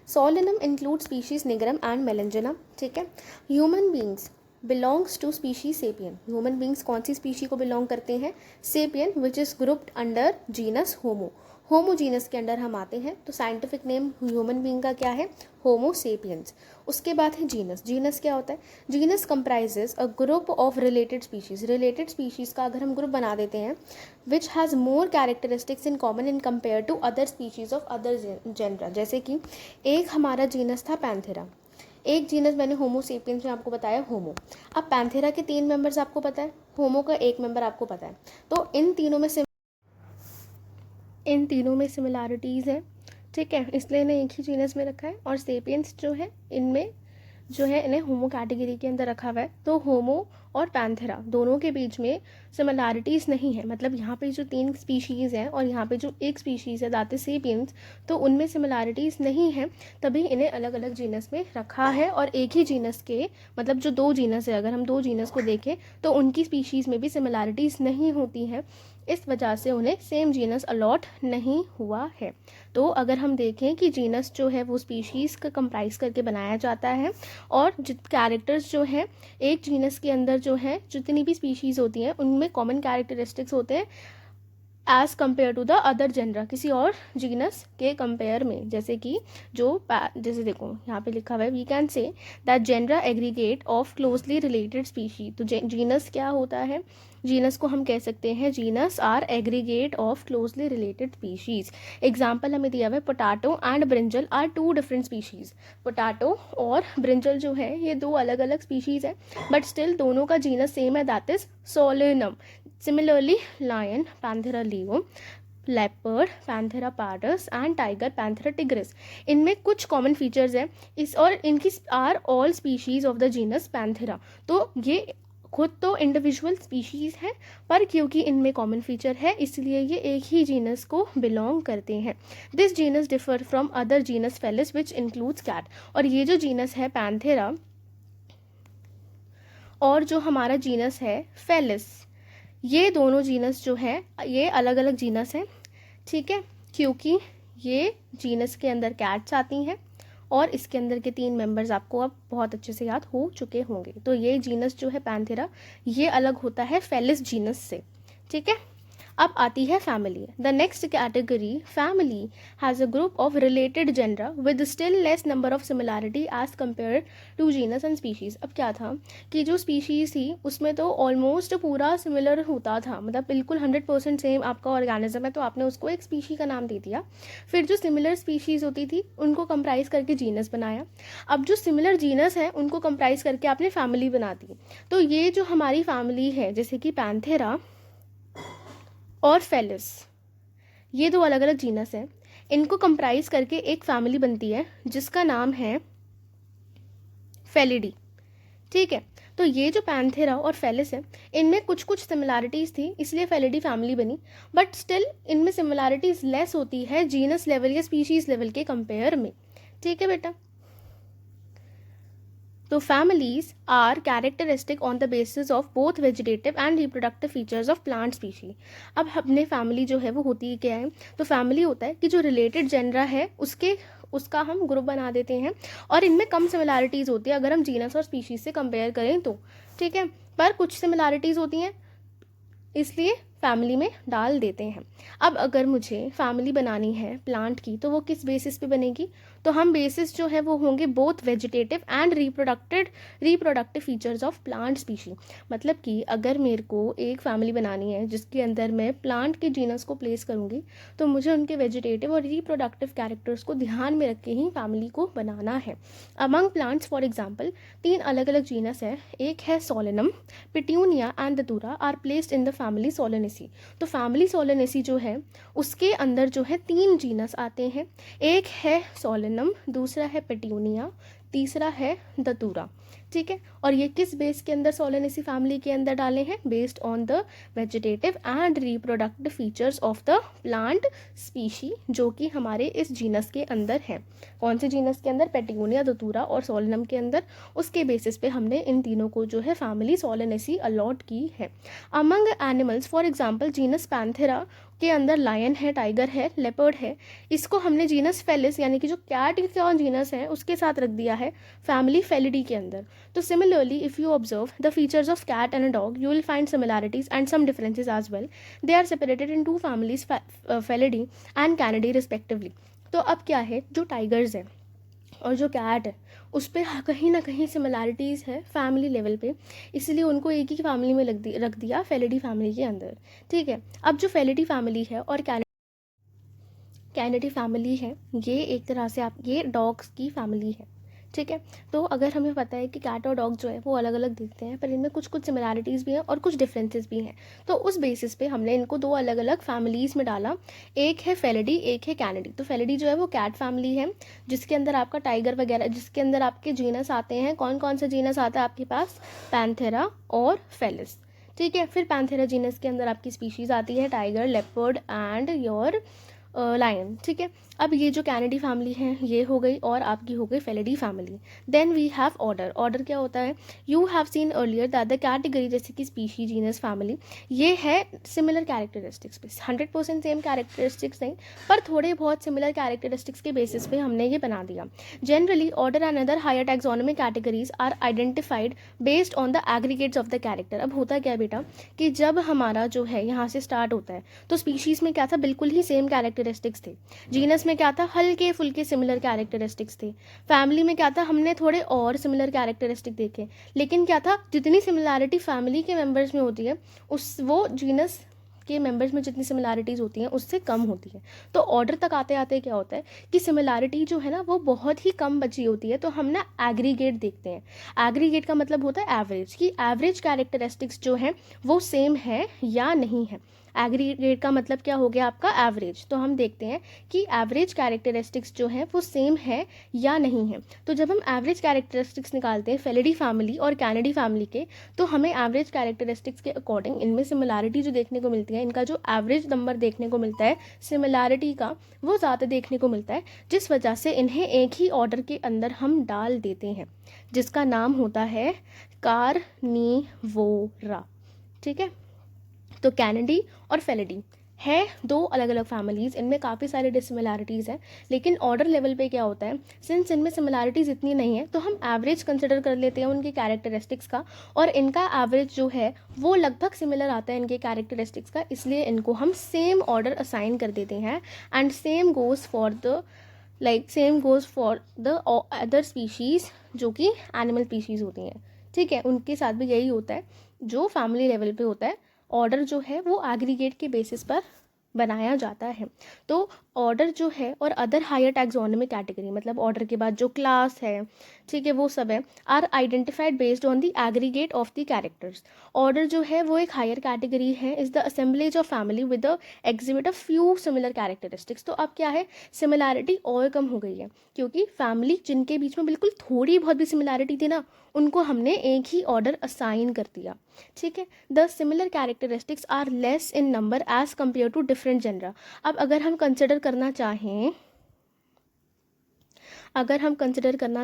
Solanum include species nigrum and melongena, ठीक है. Human beings belongs to species sapien. Human beings कौन सी स्पीशी को बिलोंग करते हैं? Sapien, which is grouped under genus homo. Homo genus के अंडर हम आते हैं, तो साइंटिफिक नेम ह्यूमन बीइंग का क्या है, होमो सेपियंस। उसके बाद है जीनस। जीनस क्या होता है, genus comprises a group of related species. Related species का अगर हम ग्रुप बना देते हैं which has more characteristics in common in compare to other species of other genera. जैसे कि एक हमारा जीनस था पैंथेरा, एक जीनस मैंने होमो सेपियंस में आपको बताया होमो। अब पैंथेरा के 3 मेंबर्स आपको पता है, होमो का 1 मेंबर आपको पता है, तो इन तीनों में सिमिलैरिटीज़ हैं, ठीक है, इसलिए इन्हें एक ही जीनस में रखा है। और सेपियंस जो है इनमें जो है इन्हें होमो कैटेगरी के अंदर रखा हुआ है। तो होमो और पैंथेरा दोनों के बीच में सिमिलैरिटीज़ नहीं है, मतलब यहाँ पे जो 3 स्पीशीज़ हैं और यहाँ पे जो एक स्पीशीज़ है दैट इज सेपियंस, तो उनमें सिमिलैरिटीज़ नहीं है, तभी इन्हें अलग अलग जीनस में रखा है। और एक ही जीनस के मतलब जो 2 जीनस है, अगर हम 2 जीनस को देखें तो उनकी स्पीशीज़ में भी सिमिलैरिटीज़ नहीं होती हैं, इस वजह से उन्हें सेम जीनस अलॉट नहीं हुआ है। तो अगर हम देखें कि जीनस जो है वो स्पीशीज़ का कंप्राइज करके बनाया जाता है, और कैरेक्टर्स जो है एक जीनस के अंदर जो है जितनी भी स्पीशीज़ होती हैं उनमें कॉमन कैरेक्टरिस्टिक्स होते हैं as compare to the other genera, किसी और जीनस के कंपेयर में। जैसे कि जैसे देखो यहाँ पे लिखा हुआ है, we can say that genera aggregate of closely related species. तो जीनस क्या होता है, जीनस को हम कह सकते हैं genus are aggregate of closely related species. Example हमें दिया हुआ है, potato and brinjal are 2 different species. Potato और ब्रिंजल जो है ये 2 अलग अलग स्पीशीज़ है, बट स्टिल दोनों का जीनस सेम है, that is Solanum. Similarly lion Panthera leo, leopard Panthera pardus and tiger Panthera tigris, इनमें कुछ कॉमन फीचर्स हैं इस, और इनकी are all species of the genus Panthera. तो ये खुद तो इंडिविजुअल स्पीशीज़ हैं, पर क्योंकि इनमें कॉमन फीचर है इसलिए ये एक ही जीनस को बिलोंग करते हैं। This genus differ from other genus Felis which includes cat. और ये जो जीनस है पैंथेरा और जो हमारा जीनस है फेलिस, ये दोनों जीनस जो है ये अलग अलग जीनस हैं, ठीक है, क्योंकि ये जीनस के अंदर कैट्स आती हैं और इसके अंदर के 3 मेंबर्स आपको अब बहुत अच्छे से याद हो चुके होंगे। तो ये जीनस जो है पैंथेरा ये अलग होता है फेलिस जीनस से, ठीक है। अब आती है family. The next category family has a group of related genera with still less number of similarity as compare to genus and species. अब क्या था कि जो स्पीशीज़ थी उसमें तो ऑलमोस्ट पूरा सिमिलर होता था, मतलब बिल्कुल 100% सेम आपका ऑर्गेनिज्म है तो आपने उसको एक स्पीशी का नाम दे दिया। फिर जो सिमिलर स्पीशीज़ होती थी उनको कंप्राइज करके जीनस बनाया। अब जो सिमिलर जीनस है उनको कंप्राइज करके आपने फैमिली बना दी। तो ये जो हमारी फैमिली है जैसे कि पैंथेरा और फेलिस, ये 2 अलग अलग जीनस हैं, इनको कंप्राइज करके एक फैमिली बनती है जिसका नाम है फेलिडी, ठीक है। तो ये जो पैंथेरा और फेलिस है इनमें कुछ कुछ सिमिलैरिटीज़ थी इसलिए फेलिडी फैमिली बनी, बट स्टिल इनमें सिमिलैरिटीज़ लेस होती है जीनस लेवल या स्पीशीज़ लेवल के कंपेयर में, ठीक है बेटा। तो families are characteristic on the basis of both vegetative and reproductive features of plant species. अब हमने फैमिली जो है वो होती क्या है, तो फैमिली होता है कि जो रिलेटेड जेनरा है उसका हम ग्रुप बना देते हैं और इनमें कम सिमिलैरिटीज़ होती है अगर हम जीनस और स्पीशीज से कंपेयर करें तो, ठीक है, पर कुछ सिमिलैरिटीज़ होती हैं इसलिए फैमिली में डाल देते हैं। अब अगर मुझे फैमिली बनानी है प्लांट की तो वो किस बेसिस पे बनेगी, तो हम बेसिस जो है वो होंगे both vegetative and reproductive features of plant species. मतलब कि अगर मेरे को एक फैमिली बनानी है जिसके अंदर मैं प्लांट के जीनस को प्लेस करूँगी तो मुझे उनके वेजिटेटिव और रिप्रोडक्टिव कैरेक्टर्स को ध्यान में रख के ही फैमिली को बनाना है। अमंग प्लांट्स फॉर एग्जाम्पल 3 अलग अलग जीनस है, एक है Solanum, Petunia and Datura are placed in the family Solanaceae. तो फैमिली सोलेनेसी जो है उसके अंदर जो है 3 जीनस आते हैं, एक है सोलेनम, दूसरा है पेट्यूनिया, तीसरा है दतूरा, ठीक है। और ये किस बेस के अंदर सोलेनेसी फैमिली के अंदर डाले हैं, based on the vegetative and reproductive features of the plant species जो कि हमारे इस जीनस के अंदर है। कौन से जीनस के अंदर, पेट्यूनिया, दतूरा और सोलेनम के अंदर, उसके बेसिस पे हमने इन तीनों को जो है फैमिली सोलेनेसी अलॉट की है। Among animals for example genus Panthera के अंदर लायन है, टाइगर है, लेपर्ड है, इसको हमने जीनस फेलिस यानी कि जो कैट का जीनस है उसके साथ रख दिया है फैमिली फेलिडी के अंदर। other. So similarly, if you observe the features of cat and a dog, you will find similarities and some differences as well. They are separated in two families, Felidae and Canidae respectively. तो अब क्या है, जो tigers है और जो cat है उस पर कहीं ना कहीं सिमिलैरिटीज़ है फैमिली लेवल पे, इसलिए उनको एक ही फैमिली में रख दिया फेलिडी फैमिली के अंदर, ठीक है। अब जो फेलिडी फैमिली है और कैनिडी फैमिली है, ये एक तरह से आप ये डॉग्स की फैमिली है, ठीक है। तो अगर हमें पता है कि कैट और डॉग जो है वो अलग अलग दिखते हैं, पर इनमें कुछ कुछ सिमिलैरिटीज़ भी हैं और कुछ डिफरेंसेस भी हैं, तो उस बेसिस पे हमने इनको दो अलग अलग फैमिलीज़ में डाला, एक है फेलिडी, एक है कैनिडी। तो फेलिडी जो है वो कैट फैमिली है, जिसके अंदर आपका टाइगर वगैरह, जिसके अंदर आपके जीनस आते हैं, कौन कौन से जीनस आता है आपके पास, पैंथेरा और फेलिस, ठीक है। फिर पैंथेरा जीनस के अंदर आपकी स्पीशीज़ आती है tiger, leopard and your lion, ठीक है। अब ये जो कैनिडी फैमिली है ये हो गई और आपकी हो गई Felidae family. Then we have order. Order क्या होता है, you have seen earlier that the category, जैसे कि स्पीशी, जीनस, फैमिली, ये है सिमिलर कैरेक्टरिस्टिक्स पे, 100% सेम कैरेक्टरिस्टिक्स नहीं, पर थोड़े बहुत सिमिलर कैरेक्टरिस्टिक्स के बेसिस पे हमने ये बना दिया। Generally order and other higher taxonomic categories are identified based on the aggregates of the character. अब होता क्या बेटा कि जब हमारा जो है यहाँ से स्टार्ट होता है तो स्पीशीज़ में क्या था, बिल्कुल ही सेम कैरेक्टरिस्टिक्स थे। जीनस में क्या था, हल्के फुल्के सिमिलर कैरेक्टरिस्टिक्स थे। फैमिली में क्या था, हमने थोड़े और सिमिलर कैरेक्टरिस्टिक देखे, लेकिन क्या था, जितनी सिमिलैरिटी फैमिली के मेंबर्स में होती है उस वो जीनस के मेंबर्स में जितनी सिमिलैरिटीज़ होती हैं उससे कम होती है। तो ऑर्डर तक आते आते क्या होता है कि सिमिलैरिटी जो है ना वो बहुत ही कम बची होती है, तो हम ना एग्रीगेट देखते हैं। एग्रीगेट का मतलब होता है एवरेज, कि एवरेज कैरेक्टरिस्टिक्स जो हैं वो सेम है या नहीं है। एग्रीगेट का मतलब क्या हो गया आपका, एवरेज। तो हम देखते हैं कि एवरेज कैरेक्टरिस्टिक्स जो हैं वो सेम है या नहीं है। तो जब हम एवरेज कैरेक्टरिस्टिक्स निकालते हैं फेलिडी फैमिली और कैनिडी फैमिली के, तो हमें एवरेज कैरेक्टरिस्टिक्स के अकॉर्डिंग इनमें सिमिलैरिटी जो देखने को मिलती है, इनका जो एवरेज नंबर देखने को मिलता है सिमिलैरिटी का, वो ज़्यादा देखने को मिलता है, जिस वजह से इन्हें एक ही ऑर्डर के अंदर हम डाल देते हैं, जिसका नाम होता है कार्निवोरा, ठीक है। तो कैनिडी और फेलिडी है दो अलग अलग फैमिलीज़, इनमें काफ़ी सारी डिसिमिलैरिटीज़ हैं, लेकिन ऑर्डर लेवल पे क्या होता है, सिंस इनमें सिमिलैरिटीज़ इतनी नहीं है तो हम एवरेज कंसिडर कर लेते हैं उनके कैरेक्टरिस्टिक्स का, और इनका एवरेज जो है वो लगभग सिमिलर आता है इनके कैरेक्टरिस्टिक्स का, इसलिए इनको हम सेम ऑर्डर असाइन कर देते हैं। And same goes for the other species जो कि एनिमल स्पीशीज़ होती हैं, ठीक है, उनके साथ भी यही होता है जो फैमिली लेवल पे होता है। ऑर्डर जो है वो एग्रीगेट के बेसिस पर बनाया जाता है। तो ऑर्डर जो है और अदर हायर टैक्सोनॉमिक कैटेगरी, मतलब ऑर्डर के बाद जो क्लास है, ठीक है, वो सब है, are identified based on the aggregate of the characters. Order जो है वो एक हायर कैटेगरी है, is the assemblage of family with the exhibit of few similar characteristics. तो अब क्या है, सिमिलैरिटी और कम हो गई है, क्योंकि फैमिली जिनके बीच में बिल्कुल थोड़ी बहुत भी सिमिलैरिटी थी ना, उनको हमने एक ही ऑर्डर असाइन कर दिया, ठीक है। The similar characteristics are less in number as compare to different genera. अब अगर हम कंसिडर करना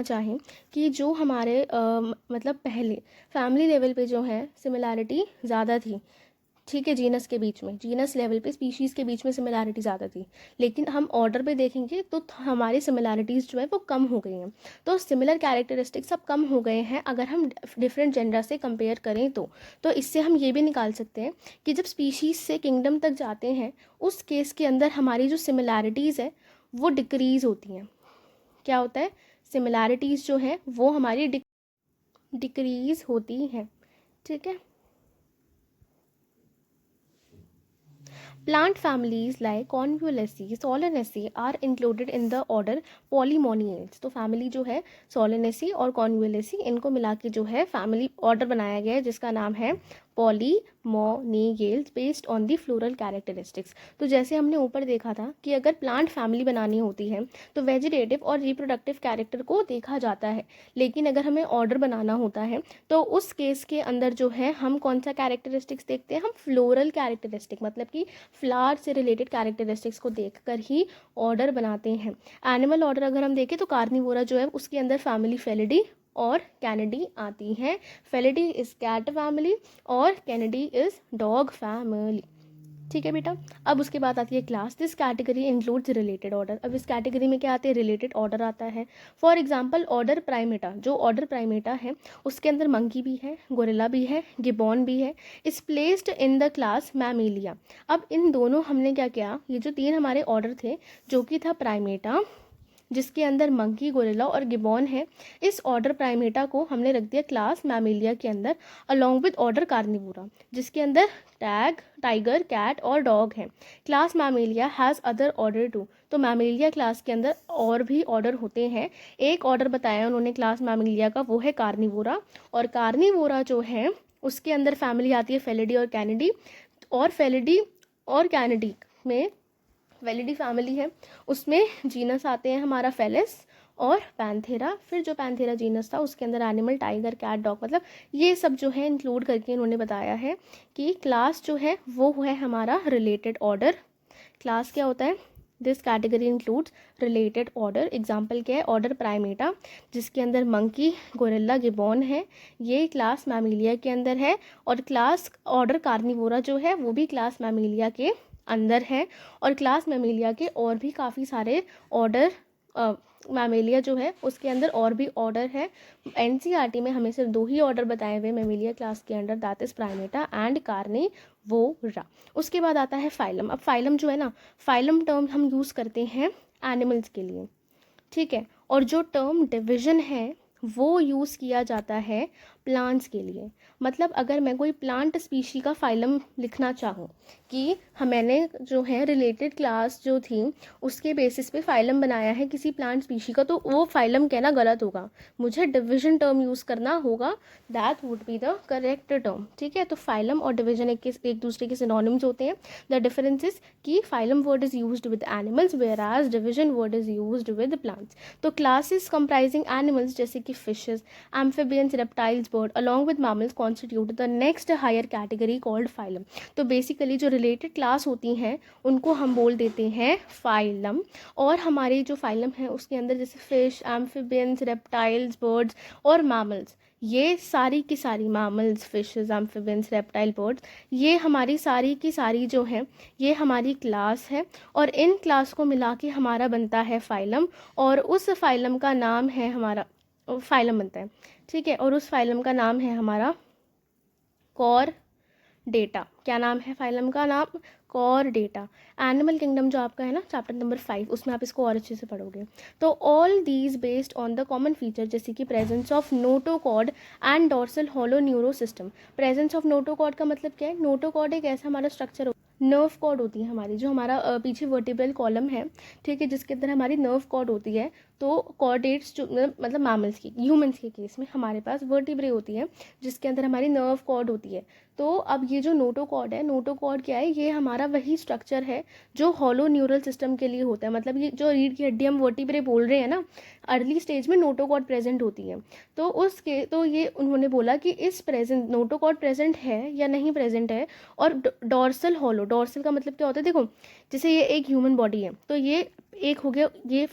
चाहें कि जो हमारे मतलब पहले फैमिली लेवल पे जो है सिमिलैरिटी ज़्यादा थी, ठीक है, जीनस के बीच में, जीनस लेवल पे स्पीशीज़ के बीच में सिमिलैरिटी ज़्यादा थी, लेकिन हम ऑर्डर पे देखेंगे तो हमारी सिमिलैरिटीज़ जो है वो कम हो गई हैं। तो सिमिलर कैरेक्टरिस्टिक्स सब कम हो गए हैं अगर हम डिफरेंट जेंडर से कंपेयर करें तो इससे हम ये भी निकाल सकते हैं कि जब स्पीशीज़ से किंगडम तक जाते हैं उस केस के अंदर हमारी जो सिमिलैरिटीज़ है वो डिक्रीज़ होती हैं। क्या होता है, सिमिलैरिटीज़ जो है वो हमारी डिक्रीज़ होती हैं, ठीक है। Plant families like Convolvulaceae, Solanaceae are included in the order Polymoniales। तो फैमिली जो है Solanaceae और Convolvulaceae, इनको मिला के जो है फैमिली ऑर्डर बनाया गया है जिसका नाम है Polemoniales based on the floral characteristics. तो जैसे हमने ऊपर देखा था कि अगर प्लांट फैमिली बनानी होती है तो वेजिटेटिव और रिप्रोडक्टिव कैरेक्टर को देखा जाता है, लेकिन अगर हमें ऑर्डर बनाना होता है तो उस केस के अंदर जो है हम कौन सा कैरेक्टरिस्टिक्स देखते हैं, हम फ्लोरल कैरेक्टरिस्टिक, मतलब कि फ्लावर से रिलेटेड कैरेक्टरिस्टिक्स को देखकर ही ऑर्डर बनाते हैं। एनिमल ऑर्डर अगर हम देखें तो कार्निवोरा जो है उसके अंदर फैमिली फेलिडी और कैनिडी आती हैं। फेलिडी इज कैट फैमिली और कैनिडी इज डॉग फैमिली। ठीक है बेटा। अब उसके बाद आती है class. This category includes related order. अब इस कैटेगरी में क्या आते हैं, रिलेटेड ऑर्डर आता है। फॉर एग्जांपल ऑर्डर प्राइमेटा, जो ऑर्डर प्राइमेटा है उसके अंदर मंकी भी है, गोरिल्ला भी है, गिबॉन भी है, is placed in the class Mammalia. अब इन दोनों हमने क्या किया, ये जो 3 हमारे ऑर्डर थे, जो कि था प्राइमेटा जिसके अंदर मंकी, गोरिल्ला और गिबॉन है, इस ऑर्डर प्राइमेटा को हमने रख दिया क्लास मैमेलिया के अंदर, अलॉन्ग विद ऑर्डर कार्निवोरा जिसके अंदर टाइगर, कैट और डॉग है। Class Mammalia has other order too. तो मैमेलिया क्लास के अंदर और भी ऑर्डर होते हैं। एक ऑर्डर बताया उन्होंने क्लास मैमेलिया का, वो है कार्निवोरा। और कार्निवोरा जो है उसके अंदर फैमिली आती है फेलिडी और कैनिडी। और फेलिडी और कैनिडी में वेलिडी फैमिली है, उसमें जीनस आते हैं हमारा फेलिस और पैंथेरा। फिर जो पैंथेरा जीनस था उसके अंदर एनिमल, टाइगर, कैट, डॉग, मतलब ये सब जो है इंक्लूड करके इन्होंने बताया है कि क्लास जो है वो है हमारा रिलेटेड ऑर्डर। क्लास क्या होता है, this category includes related order. Example क्या है, ऑर्डर प्राइमेटा जिसके अंदर मंकी, गोरिल्ला, गिबॉन है, ये क्लास मैमेलिया के अंदर है। और क्लास ऑर्डर कार्निवोरा जो है वो भी क्लास मैमेलिया के अंदर है। और क्लास मैमेलिया के और भी काफ़ी सारे ऑर्डर, मैमेलिया जो है उसके अंदर और भी ऑर्डर है। एनसीईआरटी में हमें सिर्फ 2 ही ऑर्डर बताए हुए मैमेलिया क्लास के under, that is Primata and Carnivora. उसके बाद आता है फाइलम। अब फाइलम जो है ना, फाइलम टर्म हम यूज़ करते हैं एनिमल्स के लिए, ठीक है। और जो टर्म डिविजन है वो यूज़ किया जाता है प्लांट्स के लिए। मतलब अगर मैं कोई प्लांट स्पीशी का फाइलम लिखना चाहूँ कि मैंने जो है रिलेटेड क्लास जो थी उसके बेसिस पे फाइलम बनाया है किसी प्लांट स्पीशी का, तो वो फाइलम कहना गलत होगा, मुझे डिवीजन टर्म यूज़ करना होगा, that would be the correct term, ठीक है। तो फाइलम और डिवीजन एक दूसरे के सिनोनिम्स होते हैं। द डिफरेंस इज कि phylum word is used with animals whereas division word is used with plants. तो क्लासेस कंप्राइजिंग एनिमल्स जैसे कि fishes, amphibians, reptiles, bird along with mammals constitute the next higher category called phylum. तो basically जो related class होती हैं उनको हम बोल देते हैं फाइलम। और हमारे जो फाइलम है उसके अंदर जैसे फिश, एम्फिबियंस, रेप्टाइल्स, बर्ड्स और मैमल्स, ये सारी की सारी mammals, fishes, amphibians, reptile, birds, ये हमारी सारी की सारी जो है ये हमारी क्लास है। और इन क्लास को मिला के हमारा बनता है फाइलम। और उस फाइलम का नाम है हमारा, फाइलम बनता है, ठीक है। और उस फाइलम का नाम है हमारा कॉर डेटा। क्या नाम है फाइलम का नाम, कॉर डेटा। एनिमल किंगडम जो आपका है ना चैप्टर नंबर 5, उसमें आप इसको और अच्छे से पढ़ोगे। तो all these based on the common feature जैसे कि presence of notochord and dorsal hollow neuro system. Presence of notochord का मतलब क्या है, नोटोकॉर्ड एक ऐसा हमारा स्ट्रक्चर, नर्व कॉर्ड होती है हमारी, जो हमारा पीछे वर्टिब्रल कॉलम है, ठीक है, जिसके अंदर हमारी नर्व कॉर्ड होती है। तो कॉर्डेट्स जो मतलब मैमल्स की, ह्यूमंस के केस में हमारे पास वर्टिब्रे होती है जिसके अंदर हमारी नर्व कॉर्ड होती है। तो अब ये जो नोटोकॉर्ड है, नोटोकॉर्ड क्या है, ये हमारा वही स्ट्रक्चर है जो हॉलो न्यूरल सिस्टम के लिए होता है। मतलब ये जो रीढ़ की हड्डी हम वर्टिब्रे बोल रहे हैं ना, अर्ली स्टेज में नोटोकॉर्ड प्रेजेंट होती है। तो ये उन्होंने बोला कि इस प्रेजेंट नोटोकॉर्ड प्रेजेंट है या नहीं प्रेजेंट है। और डॉर्सल हॉलो, डॉर्सल का मतलब क्या होता है, देखो जैसे ये एक ह्यूमन बॉडी है तो ये एक हो गया ये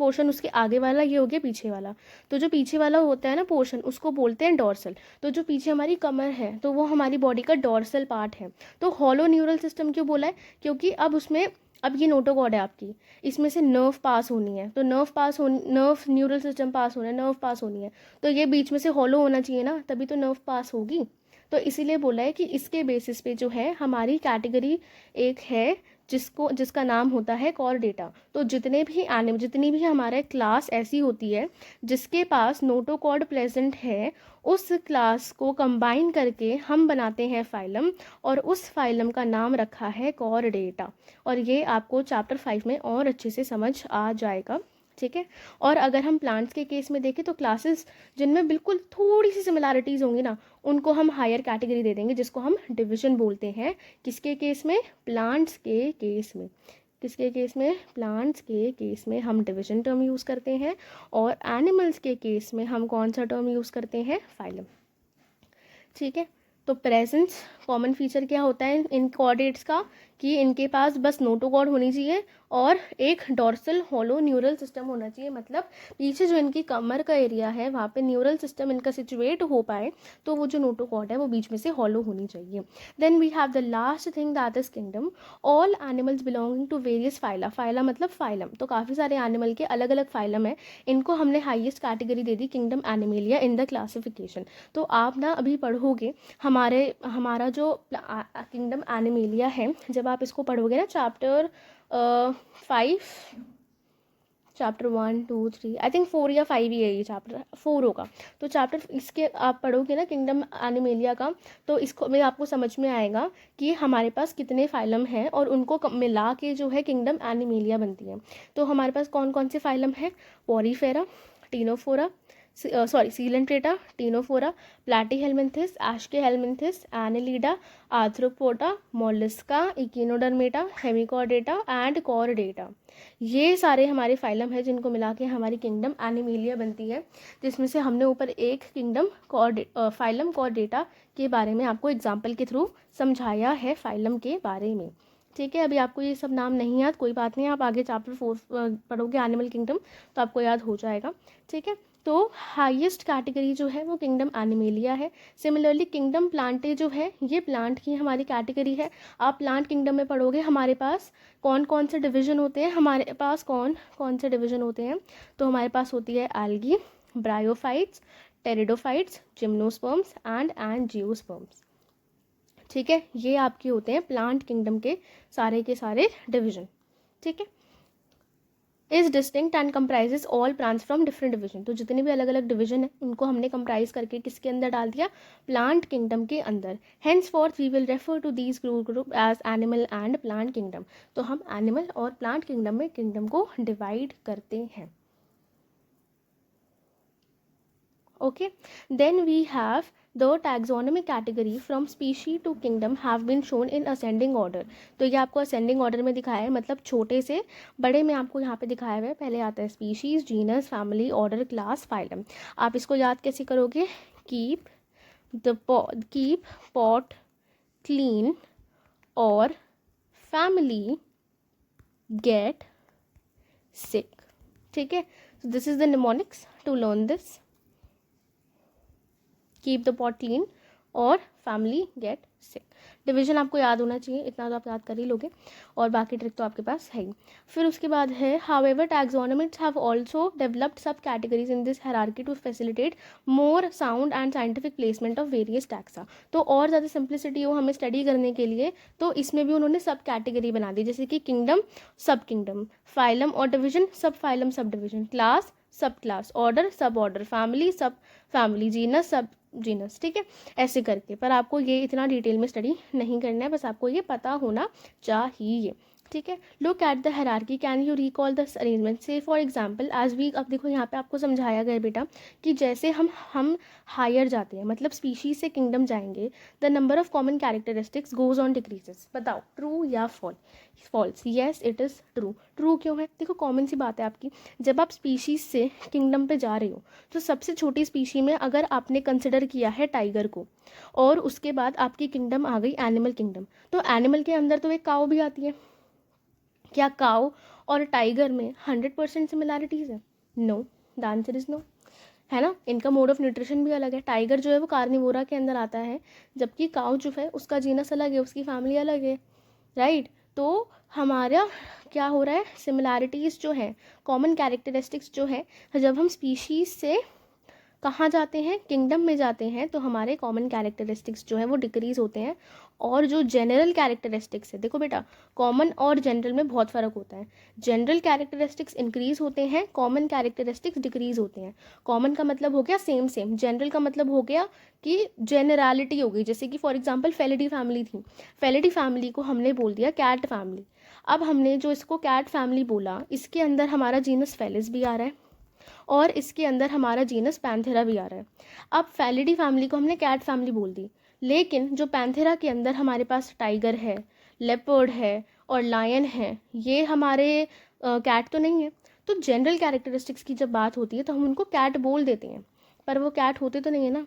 पोर्शन उसके आगे वाला, ये हो गया पीछे वाला। तो जो पीछे वाला होता है ना पोर्शन, उसको बोलते हैं डॉर्सल। तो जो पीछे हमारी कमर है तो वो हमारी बॉडी का डॉर्सल पार्ट है। तो हॉलो न्यूरल सिस्टम क्यों बोला है, क्योंकि अब उसमें, अब ये नोटोकॉर्ड है आपकी, इसमें से नर्व पास होनी है, तो नर्व न्यूरल सिस्टम पास होना है, नर्व पास होनी है, तो ये बीच में से हॉलो होना चाहिए ना, तभी तो नर्व पास होगी। तो इसीलिए बोला है कि इसके बेसिस पे जो है हमारी कैटेगरी एक है जिसका नाम होता है कॉर डेटा। तो जितनी भी हमारे क्लास ऐसी होती है जिसके पास नोटोकॉर्ड प्रेजेंट है, उस क्लास को कंबाइन करके हम बनाते हैं फाइलम। और उस फाइलम का नाम रखा है कॉर डेटा। और ये आपको चैप्टर 5 में और अच्छे से समझ आ जाएगा, ठीक है। और अगर हम प्लांट्स के केस में देखें तो क्लासेस जिनमें बिल्कुल थोड़ी सी सिमिलैरिटीज़ होंगी ना, उनको हम हायर कैटेगरी दे देंगे, जिसको हम डिवीजन बोलते हैं। किसके केस में, प्लांट्स के केस में। किसके केस में, प्लांट्स के केस में हम डिवीजन टर्म यूज़ करते हैं। और एनिमल्स के केस में हम कौन सा टर्म यूज़ करते हैं, फाइलम, ठीक है। तो प्रेजेंस कॉमन फीचर क्या होता है इन कोऑर्डिनेट्स का, कि इनके पास बस नोटोकॉर्ड होनी चाहिए और एक डॉर्सल हॉलो न्यूरल सिस्टम होना चाहिए, मतलब पीछे जो इनकी कमर का एरिया है वहाँ पे न्यूरल सिस्टम इनका सिचुएट हो पाए, तो वो जो नोटोकॉर्ड है वो बीच में से हॉलो होनी चाहिए। Then we have the last thing that is kingdom. All animals belonging to various phyla, phyla मतलब फाइलम, तो काफ़ी सारे एनिमल के अलग अलग फाइलम है, इनको हमने highest category they the kingdom animalia in the classification. तो आप ना अभी पढ़ोगे हमारा जो किंगडम एनिमेलिया है, जब आप इसको पढ़ोगे ना चैप्टर 5, चैप्टर 1 2 3 आई थिंक 4 या 5 ही है, ये चैप्टर 4 होगा। तो चैप्टर इसके आप पढ़ोगे ना किंगडम एनिमेलिया का, तो इसको में आपको समझ में आएगा कि हमारे पास कितने फाइलम हैं और उनको मिला के जो है किंगडम एनिमेलिया बनती है। तो हमारे पास कौन कौन से फाइलम है? Porifera, ctenophora, coelenterata, ctenophora, platyhelminthes, aschelminthes, annelida, arthropoda, mollusca, echinodermata, hemichordata and chordata. ये सारे हमारे फाइलम है जिनको मिला के हमारी किंगडम एनिमेलिया बनती है, जिसमें से हमने ऊपर एक किंगडम फाइलम कॉर्डेटा के बारे में आपको एग्जाम्पल के थ्रू समझाया है फाइलम के बारे में। ठीक है, अभी आपको ये सब नाम नहीं याद, कोई बात नहीं, आप आगे चैप्टर 4 पढ़ोगे एनिमल किंगडम तो आपको याद हो जाएगा। ठीक है, तो हाईएस्ट कैटेगरी जो है वो किंगडम एनिमेलिया है। सिमिलरली किंगडम प्लांटे जो है ये प्लांट की हमारी कैटेगरी है। आप प्लांट किंगडम में पढ़ोगे हमारे पास कौन कौन से डिवीजन होते हैं, हमारे पास कौन कौन से डिवीजन होते हैं, तो हमारे पास होती है algae, bryophytes, pteridophytes, gymnosperms and angiosperms. ठीक है, ये आपके होते हैं प्लांट किंगडम के सारे डिवीजन। ठीक है, is distinct and comprises all plants from different division. तो जितने भी अलग अलग डिवीजन है उनको हमने कंप्राइज करके किसके अंदर डाल दिया? प्लांट किंगडम के अंदर। Henceforth we will refer to these group as animal and plant kingdom. तो हम एनिमल और प्लांट किंगडम में किंगडम को डिवाइड करते हैं। Okay, then we have the taxonomic category from species to kingdom have been shown in ascending order। तो ये आपको ascending order में दिखाया है, मतलब छोटे से बड़े में आपको यहाँ पे दिखाया हुआ है। पहले आता है species, genus, family, order, class, phylum। आप इसको याद कैसे करोगे? keep pot clean और family get sick। ठीक है, so this is the mnemonics to learn this। Keep the pot clean और फैमिली गेट सिक। डिवीजन आपको याद होना चाहिए, इतना तो आप याद कर ही लोगे, और बाकी ट्रिक तो आपके पास है ही। फिर उसके बाद है however taxonomists have also developed subcategories in this hierarchy to facilitate more sound and scientific placement of various taxa. तो और ज़्यादा सिंप्लिसिटी हो हमें स्टडी करने के लिए, तो इसमें भी उन्होंने सब कैटेगरी बना दी, जैसे कि किंगडम, सब किंगडम, फाइलम और डिवीजन, सब फाइलम सब डिवीजन, क्लास सब क्लास, ऑर्डर सब ऑर्डर, फैमिली सब फैमिली, जीनस सब जीनस। ठीक है, ऐसे करके, पर आपको ये इतना डिटेल में स्टडी नहीं करना है, बस आपको ये पता होना चाहिए। ठीक है, look at the hierarchy, can you recall this arrangement? से फॉर एग्जांपल एज वी, अब देखो यहाँ पे आपको समझाया गया बेटा कि जैसे हम हायर जाते हैं, मतलब स्पीशीज से किंगडम जाएंगे, the number of common characteristics goes on decreases. बताओ ट्रू या false? Yes it is true. True क्यों है? देखो कॉमन सी बात है आपकी, जब आप स्पीशीज से किंगडम पे जा रहे हो तो सबसे छोटी स्पीशी में अगर आपने कंसिडर किया है टाइगर को, और उसके बाद आपकी किंगडम आ गई एनिमल किंगडम, तो एनिमल के अंदर तो एक काऊ भी आती है। क्या काऊ और टाइगर में 100% सिमिलैरिटीज़ है? No, the answer is no, है ना। इनका मोड ऑफ न्यूट्रिशन भी अलग है। टाइगर जो है वो कार्निवोरा के अंदर आता है, जबकि काऊ जो है उसका जीनस अलग है, उसकी फैमिली अलग है, राइट। तो हमारा क्या हो रहा है? सिमिलैरिटीज़ जो है, कॉमन कैरेक्टरिस्टिक्स जो है, जब हम स्पीशीज़ से कहाँ जाते हैं? किंगडम में जाते हैं, तो हमारे कॉमन कैरेक्टरिस्टिक्स जो है वो डिक्रीज होते हैं। और जो जनरल कैरेक्टरिस्टिक्स है, देखो बेटा कॉमन और जनरल में बहुत फ़र्क होता है। जनरल कैरेक्टरिस्टिक्स इंक्रीज होते हैं, कॉमन कैरेक्टरिस्टिक्स डिक्रीज होते हैं। कॉमन का मतलब हो गया सेम, जनरल का मतलब हो गया कि जेनरलिटी हो गई। जैसे कि फॉर एग्जांपल फेलिडी फैमिली थी, फेलिडी फैमिली को हमने बोल दिया कैट फैमिली। अब हमने जो इसको कैट फैमिली बोला, इसके अंदर हमारा जीनस फेलिस भी आ रहा है और इसके अंदर हमारा जीनस पैंथेरा भी आ रहा है। अब फेलिडी फैमिली को हमने कैट फैमिली बोल दी, लेकिन जो पैंथेरा के अंदर हमारे पास टाइगर है, लेपर्ड है और लायन है, ये हमारे कैट तो नहीं है। तो जनरल कैरेक्टरिस्टिक्स की जब बात होती है तो हम उनको कैट बोल देते हैं, पर वो कैट होते तो नहीं है ना।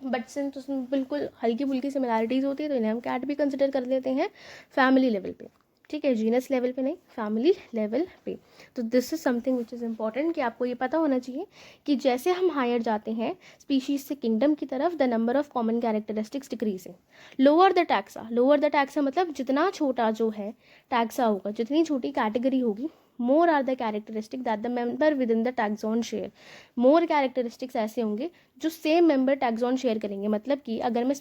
बट सिंस उसमें बिल्कुल हल्की फुल्की सिमिलैरिटीज़ होती है तो इन्हें हम कैट भी कंसिडर कर लेते हैं फैमिली लेवल पे, ठीक है, जीनस लेवल पे नहीं, फैमिली लेवल पे। तो this is something which is important कि आपको ये पता होना चाहिए कि जैसे हम हायर जाते हैं स्पीशीज से किंगडम की तरफ, the number of common characteristics decreasing. Lower the taxa मतलब जितना छोटा जो है टैक्सा होगा, जितनी छोटी कैटेगरी होगी, more are the characteristic that the member within the taxon share. More characteristics ऐसे होंगे जो सेम मेंबर टैक्सॉन शेयर करेंगे। मतलब कि अगर मैं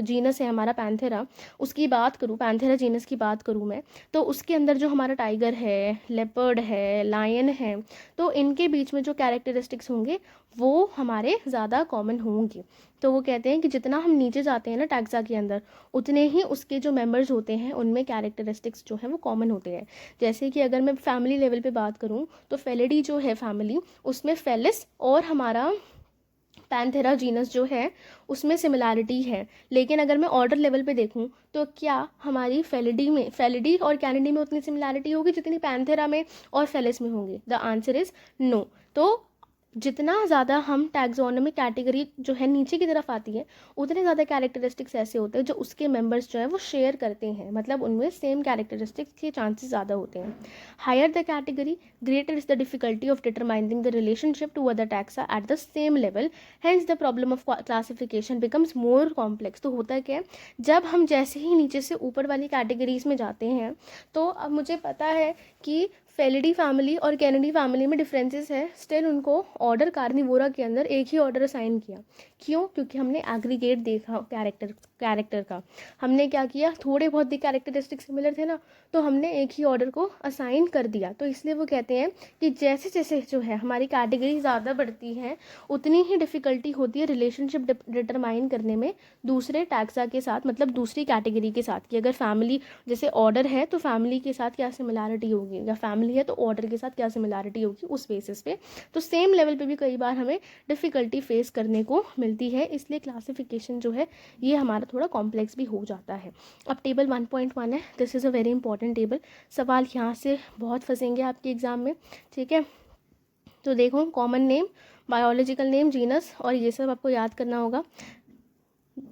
जीनस है हमारा पैंथेरा, उसकी बात करूँ, पैंथेरा जीनस की बात करूँ मैं, तो उसके अंदर जो हमारा टाइगर है, लेपर्ड है, लायन है, तो इनके बीच में जो कैरेक्टरिस्टिक्स होंगे वो हमारे ज़्यादा कॉमन होंगे। तो वो कहते हैं कि जितना हम नीचे जाते हैं ना टैक्सा के अंदर, उतने ही उसके जो मेंबर्स होते हैं उनमें कैरेक्टरिस्टिक्स जो हैं वो कॉमन होते हैं। जैसे कि अगर मैं फैमिली लेवल पे बात करूँ तो फेलिडी जो है फैमिली, उसमें फेलिस और हमारा पैंथेरा जीनस जो है उसमें सिमिलैरिटी है। लेकिन अगर मैं ऑर्डर लेवल पे देखूं तो क्या हमारी फेलिडी और कैनिडी में उतनी सिमिलैरिटी होगी जितनी पैंथेरा में और फेलिस में होंगी? The answer is no. तो जितना ज़्यादा हम टैक्सोनॉमिक कैटेगरी जो है नीचे की तरफ आती है, उतने ज़्यादा कैरेक्टरिस्टिक्स ऐसे होते हैं जो उसके मेंबर्स जो है वो शेयर करते हैं, मतलब उनमें सेम कैरेक्टरिस्टिक्स के चांसेस ज़्यादा होते हैं। Higher the category, greater is the difficulty of determining the relationship to other taxa at the same level, hence the problem of classification becomes more complex. तो होता क्या है, जब हम जैसे ही नीचे से ऊपर वाली कैटेगरीज में जाते हैं, तो अब मुझे पता है कि फेलिडी फैमिली और कैनिडी फैमिली में डिफरेंसेस है, स्टिल उनको ऑर्डर कार्निवोरा के अंदर एक ही ऑर्डर असाइन किया। क्यों? क्योंकि हमने एग्रीगेट देखा कैरेक्टर का। हमने क्या किया, थोड़े बहुत भी कैरेक्टरिस्टिक सिमिलर थे ना, तो हमने एक ही ऑर्डर को असाइन कर दिया। तो इसलिए वो कहते हैं कि जैसे जैसे जो है हमारी कैटेगरी ज़्यादा बढ़ती है, उतनी ही डिफ़िकल्टी होती है रिलेशनशिप डिटरमाइन करने में दूसरे टैक्सा के साथ, मतलब दूसरी कैटेगरी के साथ। कि अगर फैमिली जैसे ऑर्डर है तो फैमिली के साथ क्या सिमिलैरिटी होगी, या फैमिली है तो ऑर्डर के साथ क्या सिमिलैरिटी होगी, उस बेसिस पे। तो सेम लेवल पे भी कई बार हमें डिफ़िकल्टी फेस करने को मिलती है, इसलिए क्लासिफिकेशन जो है ये हमारा थोड़ा कॉम्प्लेक्स भी हो जाता है। अब टेबल 1.1 है, this is a very important table. सवाल यहाँ से बहुत फंसेंगे आपके एग्ज़ाम में, ठीक है। तो देखो, common name, biological name, genus, और ये सब आपको याद करना होगा।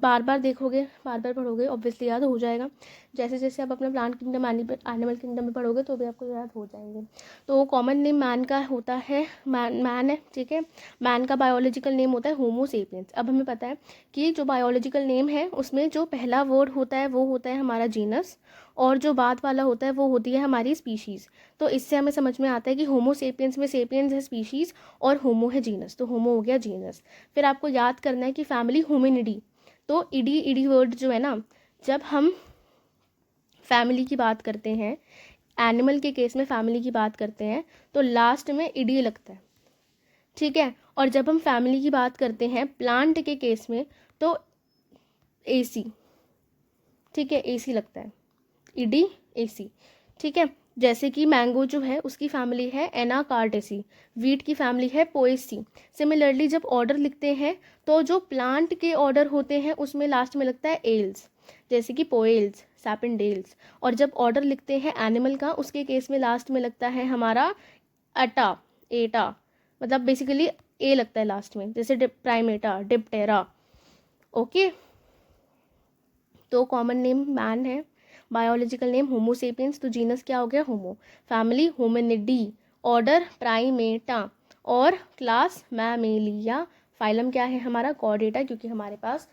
बार बार देखोगे, बार बार पढ़ोगे, ऑब्वियसली याद हो जाएगा। जैसे जैसे आप अपना प्लांट किंगडम, एनिमल किंगडम में पढ़ोगे तो भी आपको याद हो जाएंगे। तो कॉमन नेम मैन का होता है, मैन है, ठीक है। मैन का बायोलॉजिकल नेम होता है होमो सेपियंस। अब हमें पता है कि जो बायोलॉजिकल नेम है उसमें जो पहला वर्ड होता है वो होता है हमारा जीनस, और जो बाद वाला होता है वो होती है हमारी स्पीशीज़। तो इससे हमें समझ में आता है कि होमो सेपियंस में सेपियंस है स्पीशीज़ और होमो है जीनस, तो होमो हो गया जीनस। फिर आपको याद करना है कि फैमिली होमिनिडी। तो इडी वर्ड जो है ना, जब हम फैमिली की बात करते हैं, एनिमल के केस में फैमिली की बात करते हैं, तो लास्ट में इडी लगता है, ठीक है। और जब हम फैमिली की बात करते हैं प्लांट के केस में, तो एसी, ठीक है, एसी लगता है, इडी एसी, ठीक है। जैसे कि मैंगो जो है उसकी फैमिली है एनाकार्डेसी, वीट की फैमिली है पोएसी। सिमिलरली जब ऑर्डर लिखते हैं तो जो प्लांट के ऑर्डर होते हैं उसमें लास्ट में लगता है एल्स, जैसे कि पोएल्स, सैपिनडेल्स। और जब ऑर्डर लिखते हैं एनिमल का, उसके केस में लास्ट में लगता है हमारा एटा, मतलब बेसिकली ए लगता है लास्ट में, जैसे प्राइमेटा, डिप्टेरा, ओके। तो कॉमन नेम मैन है, बायोलॉजिकल नेम होमो सेपियंस, तो जीनस क्या हो गया, होमो। फैमिली होमिनिडी, ऑर्डर प्राइमेटा, और क्लास मैमेलिया। फाइलम क्या है हमारा, कॉर्डेटा, क्योंकि हमारे पास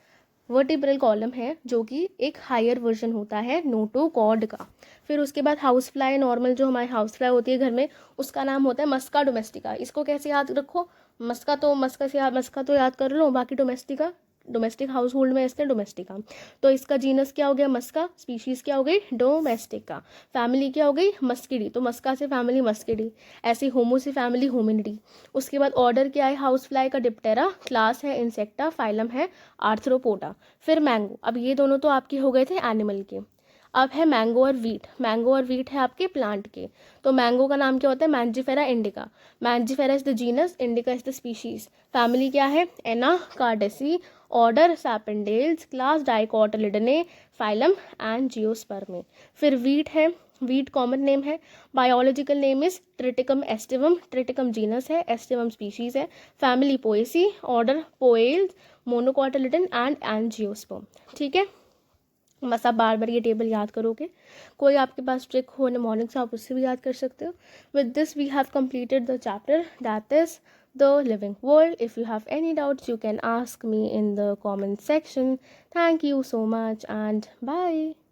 वर्टिब्रल कॉलम है जो कि एक हायर वर्जन होता है नोटोकॉर्ड का। फिर उसके बाद हाउस फ्लाई, नॉर्मल जो हमारी हाउस फ्लाई होती है घर में, उसका नाम होता है मस्का डोमेस्टिका। इसको कैसे याद रखो, मस्का तो याद कर लो, बाकी डोमेस्टिक हाउस होल्ड में इसलिए डोमेस्टिका। तो इसका जीनस क्या हो गया, मस्का, स्पीशीज़ क्या हो गई, डोमेस्टिका, फैमिली क्या हो गई, मस्किडी, तो मस्का से फैमिली मस्किडी, ऐसे होमो से फैमिली होमिनिडी। उसके बाद ऑर्डर क्या है हाउस फ्लाई का, डिप्टेरा, क्लास है इंसेक्टा, फाइलम है आर्थ्रोपोडा। फिर मैंगो, अब ये दोनों तो आपके हो गए थे एनिमल के। अब है मैंगो और वीट है आपके प्लांट के। तो मैंगो का नाम क्या होता है, Mangifera indica. Mangifera is the genus, indica is the species. Family क्या है, एनाकार्डेसी, ऑर्डर सैपिनडेल्स, क्लास डाइकोटिलिडने, फाइलम एंजियोस्पर्मे। फिर वीट है, वीट कॉमन नेम है, biological name is Triticum aestivum, Triticum genus है, एस्टिवम स्पीशीज है। Family Poaceae, order Poales, monocotyledon and angiosperm. ठीक है, बस आप बार बार ये टेबल याद करोगे। कोई आपके पास ट्रिक हो निमोनिक्स, आप उससे भी याद कर सकते हो। With this we have completed the chapter that is the living world. If you have any doubts, you can ask me in the comment section. Thank you so much and bye.